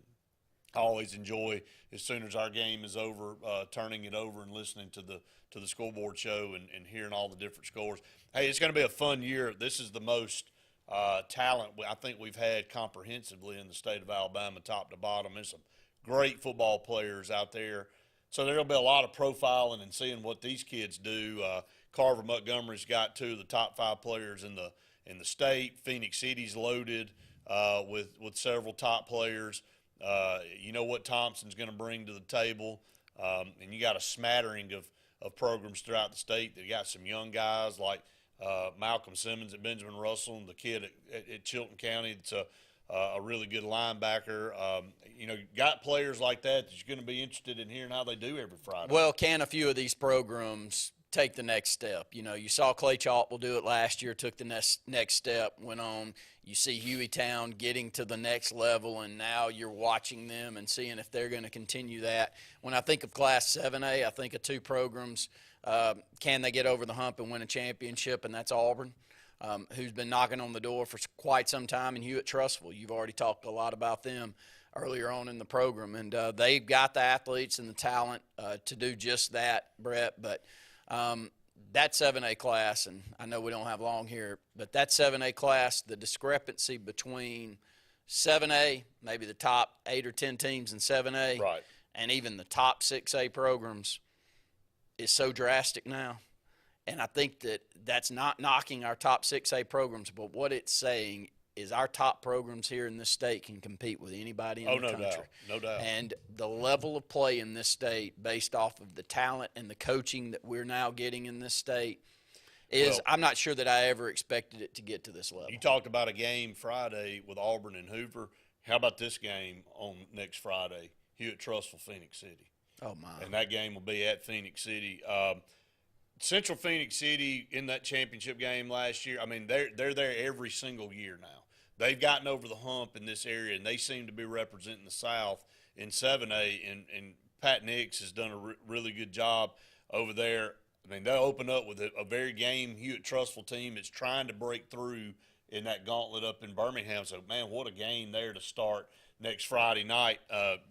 I always enjoy, as soon as our game is over, turning it over and listening to the scoreboard show and hearing all the different scores. Hey, it's going to be a fun year. This is the most talent I think we've had comprehensively in the state of Alabama, top to bottom. There's some great football players out there. So there'll be a lot of profiling and seeing what these kids do. Carver Montgomery's got 2 of the top 5 players in the state. Phoenix City's loaded with several top players. You know what Thompson's going to bring to the table. And you got a smattering of programs throughout the state. They got some young guys like Malcolm Simmons at Benjamin Russell, and the kid at Chilton County that's a really good linebacker. Got players like that you're going to be interested in hearing how they do every Friday. Well, can a few of these programs take the next step? You saw Clay Chalk will do it last year, took the next step, went on. You see Hueytown getting to the next level, and now you're watching them and seeing if they're going to continue that. When I think of Class 7A, I think of 2 programs. Can they get over the hump and win a championship? And that's Auburn, who's been knocking on the door for quite some time, and Hewitt-Trussville. You've already talked a lot about them earlier on in the program, and they've got the athletes and the talent to do just that, Brett. But that 7A class, and I know we don't have long here, but that 7A class, the discrepancy between 7A, maybe the top 8 or 10 teams in 7A, right, and even the top 6A programs is so drastic now. And I think that's not knocking our top 6A programs, but what it's saying is our top programs here in this state can compete with anybody in the country. No doubt. And the level of play in this state, based off of the talent and the coaching that we're now getting in this state, I'm not sure that I ever expected it to get to this level. You talked about a game Friday with Auburn and Hoover. How about this game on next Friday, Hewitt-Trussville, Phoenix City? Oh, my. And that game will be at Phoenix City. Central Phoenix City in that championship game last year, I mean, they're there every single year now. They've gotten over the hump in this area, and they seem to be representing the South in 7A, and Pat Nix has done a really good job over there. I mean, they'll open up with a very game Hewitt-Trussville team that's trying to break through in that gauntlet up in Birmingham. So, man, what a game there to start next Friday night.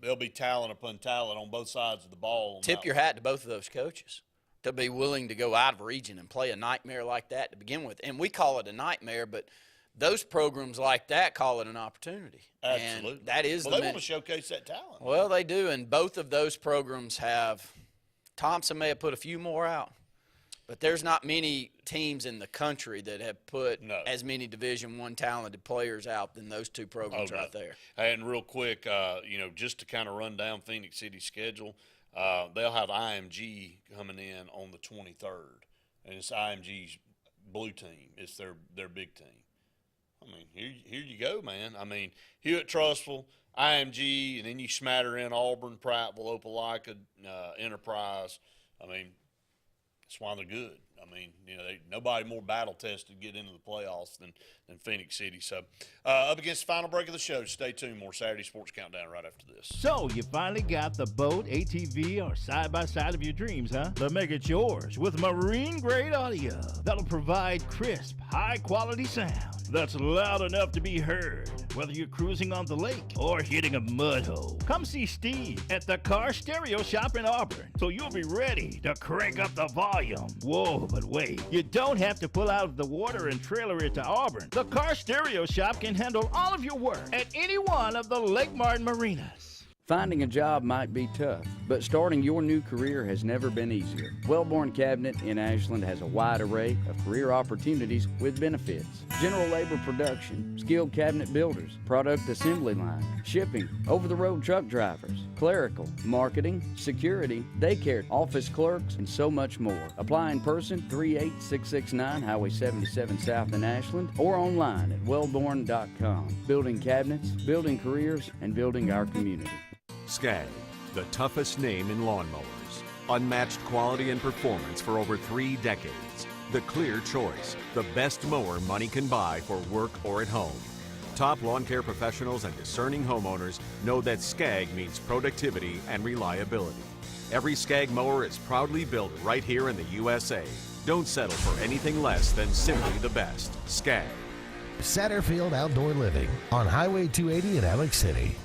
There'll be talent upon talent on both sides of the ball. Tip your hat to both of those coaches to be willing to go out of region and play a nightmare like that to begin with. And we call it a nightmare, but those programs like that call it an opportunity. Absolutely. And that is they want to showcase that talent. Well, they do, and both of those programs have – Thompson may have put a few more out, but there's not many teams in the country that have put as many Division I talented players out than those two programs right there. And real quick, just to kind of run down Phoenix City's schedule, they'll have IMG coming in on the 23rd, and it's IMG's blue team. It's their big team. I mean, here you go, man. I mean, Hewitt-Trussville, IMG, and then you smatter in Auburn, Prattville, Opelika, Enterprise. I mean, that's why they're good. I mean, nobody more battle-tested to get into the playoffs than Phoenix City. So, up against the final break of the show. Stay tuned. More Saturday Sports Countdown right after this. So, you finally got the boat, ATV, or side-by-side of your dreams, huh? Then make it yours with marine-grade audio that'll provide crisp, high-quality sound that's loud enough to be heard, whether you're cruising on the lake or hitting a mud hole. Come see Steve at the Car Stereo Shop in Auburn, so you'll be ready to crank up the volume. Whoa, but wait, you don't have to pull out of the water and trailer it to Auburn. The Car Stereo Shop can handle all of your work at any one of the Lake Martin marinas. Finding a job might be tough, but starting your new career has never been easier. Wellborn Cabinet in Ashland has a wide array of career opportunities with benefits. General labor production, skilled cabinet builders, product assembly line, shipping, over-the-road truck drivers, clerical, marketing, security, daycare, office clerks, and so much more. Apply in person, 38669 Highway 77 South in Ashland, or online at wellborn.com. Building cabinets, building careers, and building our community. Skag, the toughest name in lawnmowers. Unmatched quality and performance for over 3 decades. The clear choice, the best mower money can buy for work or at home. Top lawn care professionals and discerning homeowners know that Skag means productivity and reliability. Every Skag mower is proudly built right here in the USA. Don't settle for anything less than simply the best. Skag. Satterfield Outdoor Living on Highway 280 in Alex City.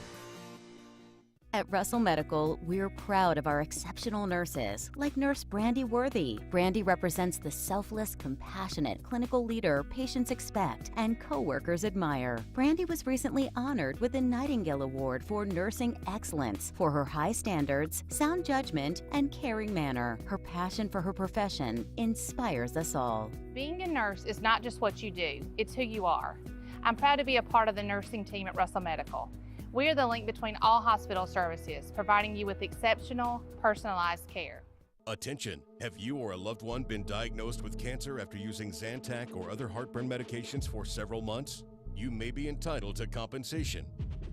At Russell Medical, we're proud of our exceptional nurses, like Nurse Brandy Worthy. Brandy represents the selfless, compassionate clinical leader patients expect and coworkers admire. Brandy was recently honored with the Nightingale Award for Nursing Excellence for her high standards, sound judgment, and caring manner. Her passion for her profession inspires us all. Being a nurse is not just what you do, it's who you are. I'm proud to be a part of the nursing team at Russell Medical. We are the link between all hospital services, providing you with exceptional, personalized care. Attention! Have you or a loved one been diagnosed with cancer after using Zantac or other heartburn medications for several months? You may be entitled to compensation.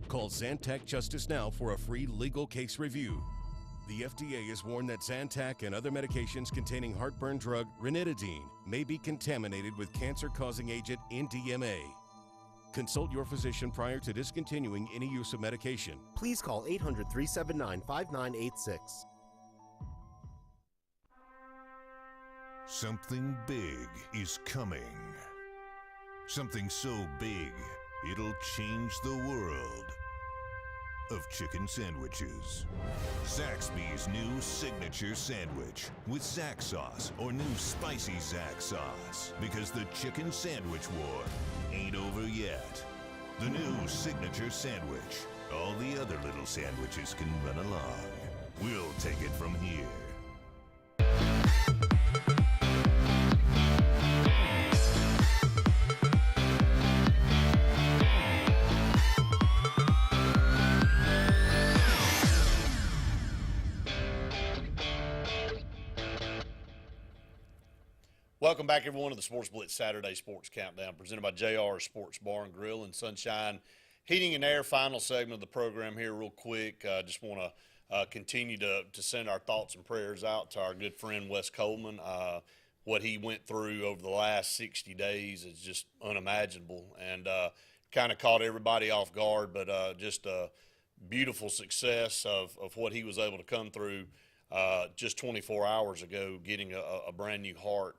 Call Zantac Justice now for a free legal case review. The FDA has warned that Zantac and other medications containing heartburn drug ranitidine may be contaminated with cancer-causing agent NDMA. Consult your physician prior to discontinuing any use of medication. Please call 800-379-5986. Something big is coming. Something so big, it'll change the world of chicken sandwiches. Zaxby's new signature sandwich with Zax sauce or new spicy Zax sauce, because the chicken sandwich war ain't over yet. The new signature sandwich. All the other little sandwiches can run along. We'll take it from here. Welcome back, everyone, to the Sports Blitz Saturday Sports Countdown, presented by JR Sports Bar and Grill and Sunshine Heating and Air. Final segment of the program here real quick. Just want to continue to send our thoughts and prayers out to our good friend Wes Coleman. What he went through over the last 60 days is just unimaginable, and kind of caught everybody off guard, but just a beautiful success of what he was able to come through just 24 hours ago, getting a brand new heart,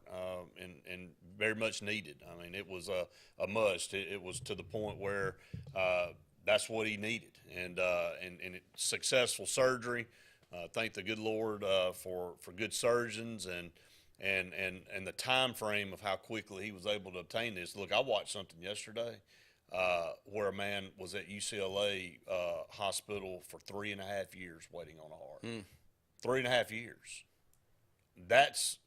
and very much needed. I mean, it was a must. It was to the point where that's what he needed, and successful surgery. Thank the good Lord for good surgeons and the time frame of how quickly he was able to obtain this. Look, I watched something yesterday where a man was at UCLA hospital for 3.5 years waiting on a heart. 3.5 years. That's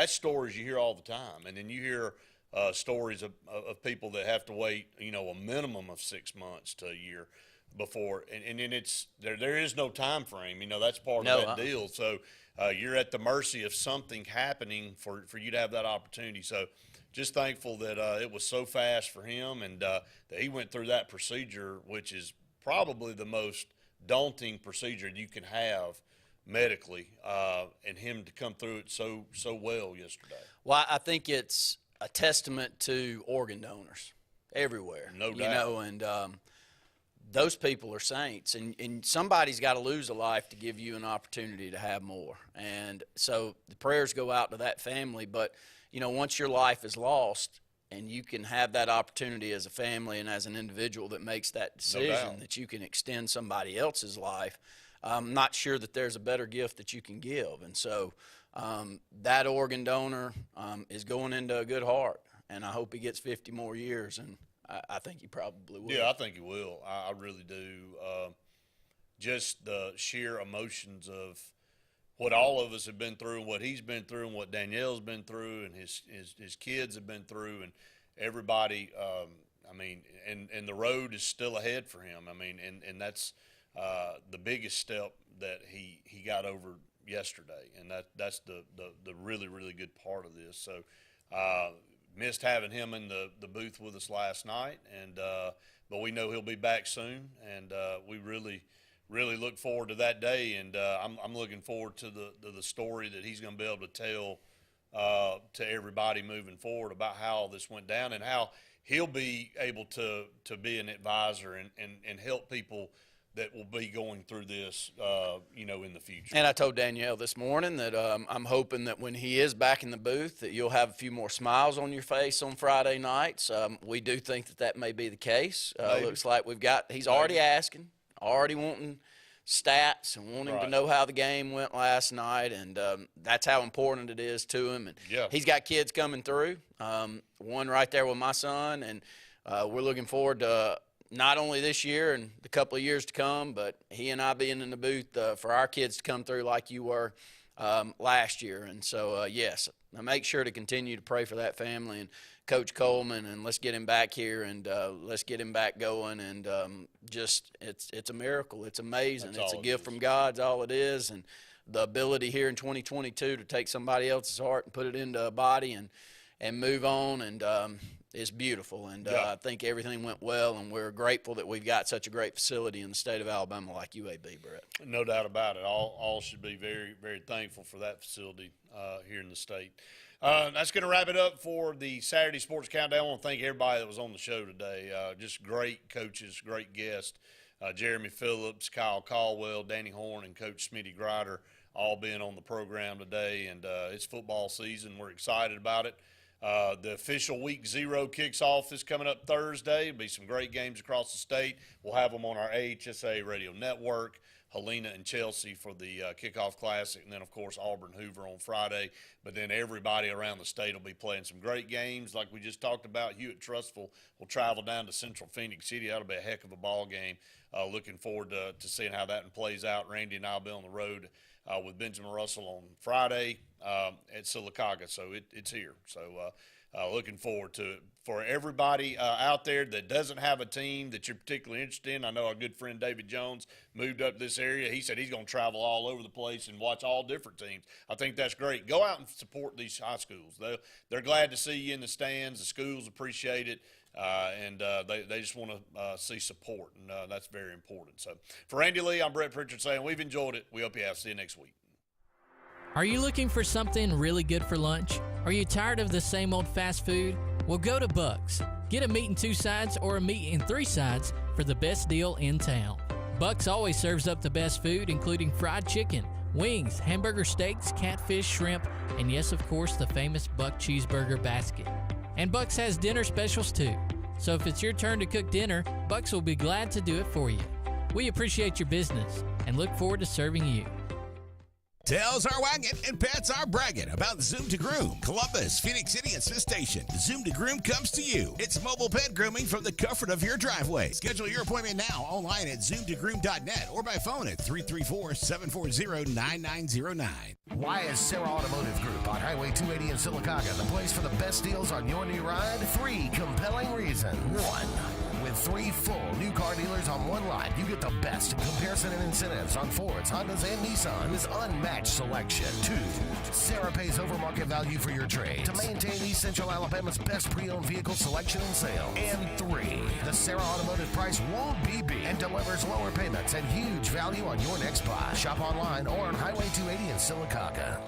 stories you hear all the time, and then you hear stories of people that have to wait, a minimum of 6 months to a year before, and then it's there is no time frame. That's part of that deal. So you're at the mercy of something happening for you to have that opportunity. So just thankful that it was so fast for him, and that he went through that procedure, which is probably the most daunting procedure you can have medically, and him to come through it so well yesterday. Well, I think it's a testament to organ donors everywhere. No doubt. And those people are saints, and somebody's got to lose a life to give you an opportunity to have more. And so the prayers go out to that family. But, once your life is lost and you can have that opportunity as a family and as an individual that makes that decision, that you can extend somebody else's life, I'm not sure that there's a better gift that you can give. And so that organ donor is going into a good heart, and I hope he gets 50 more years, and I think he probably will. Yeah, I think he will. I really do. Just the sheer emotions of what all of us have been through, and what he's been through, and what Danielle's been through, and his kids have been through, and everybody. And the road is still ahead for him. And that's the biggest step that he got over yesterday, and that's the really, really good part of this. So missed having him in the booth with us last night, and but we know he'll be back soon, and we really look forward to that day, and I'm looking forward to the story that he's going to be able to tell to everybody moving forward about how all this went down, and how he'll be able to be an advisor and help people that will be going through this, in the future. And I told Danielle this morning that I'm hoping that when he is back in the booth that you'll have a few more smiles on your face on Friday nights. We do think that may be the case. Looks like he's already asking, already wanting stats and wanting to know how the game went last night, and that's how important it is to him. And he's got kids coming through, one right there with my son, and we're looking forward to not only this year and the couple of years to come, but he and I being in the booth for our kids to come through like you were last year. And so, yes, now make sure to continue to pray for that family and Coach Coleman, and let's get him back here, and let's get him back going. And it's a miracle. It's amazing. It's a gift from God. It's all it is. And the ability here in 2022 to take somebody else's heart and put it into a body and move on, and it's beautiful, and I think everything went well, and we're grateful that we've got such a great facility in the state of Alabama like UAB, Brett. No doubt about it. All should be very, very thankful for that facility here in the state. That's going to wrap it up for the Saturday Sports Countdown. I want to thank everybody that was on the show today. Just great coaches, great guests. Jeremy Phillips, Kyle Caldwell, Danny Horn, and Coach Smitty Grider all being on the program today, and it's football season. We're excited about it. The official Week 0 kicks off this coming up Thursday. There'll be some great games across the state. We'll have them on our AHSA radio network. Helena and Chelsea for the Kickoff Classic, and then, of course, Auburn-Hoover on Friday. But then everybody around the state will be playing some great games like we just talked about. Hewitt-Trussville will travel down to Central Phoenix City. That'll be a heck of a ball game. Looking forward to seeing how that one plays out. Randy and I will be on the road with Benjamin Russell on Friday at Sylacauga, so it's here. So looking forward to it. For everybody out there that doesn't have a team that you're particularly interested in, I know our good friend David Jones moved up to this area. He said he's going to travel all over the place and watch all different teams. I think that's great. Go out and support these high schools. They're glad to see you in the stands. The schools appreciate it. And they just want to see support, and that's very important. So for Randy Lee, I'm Brett Pritchard saying we've enjoyed it. We hope you have. See you next week. Are you looking for something really good for lunch? Are you tired of the same old fast food? Well, go to Buck's. Get a meat and 2 sides or a meat and 3 sides for the best deal in town. Buck's always serves up the best food, including fried chicken, wings, hamburger steaks, catfish, shrimp, and yes, of course, the famous Buck Cheeseburger Basket. And Buck's has dinner specials too. So if it's your turn to cook dinner, Buck's will be glad to do it for you. We appreciate your business and look forward to serving you. Tails are wagging and pets are bragging about Zoom to Groom. Columbus, Phoenix City, and Smith Station. Zoom to Groom comes to you. It's mobile pet grooming from the comfort of your driveway. Schedule your appointment now online at zoomtogroom.net or by phone at 334-740-9909. Why is Sarah Automotive Group on Highway 280 in Sylacauga the place for the best deals on your new ride? 3 compelling reasons. 1. With 3 full new car dealers on one lot, you get the best comparison and incentives on Fords, Hondas, and Nissans' unmatched selection. 2. Sarah pays over market value for your trades to maintain East Central Alabama's best pre-owned vehicle selection and sales. And 3. The Sarah Automotive price won't be beat and delivers lower payments and huge value on your next buy. Shop online or on Highway 280 in Sylacauga.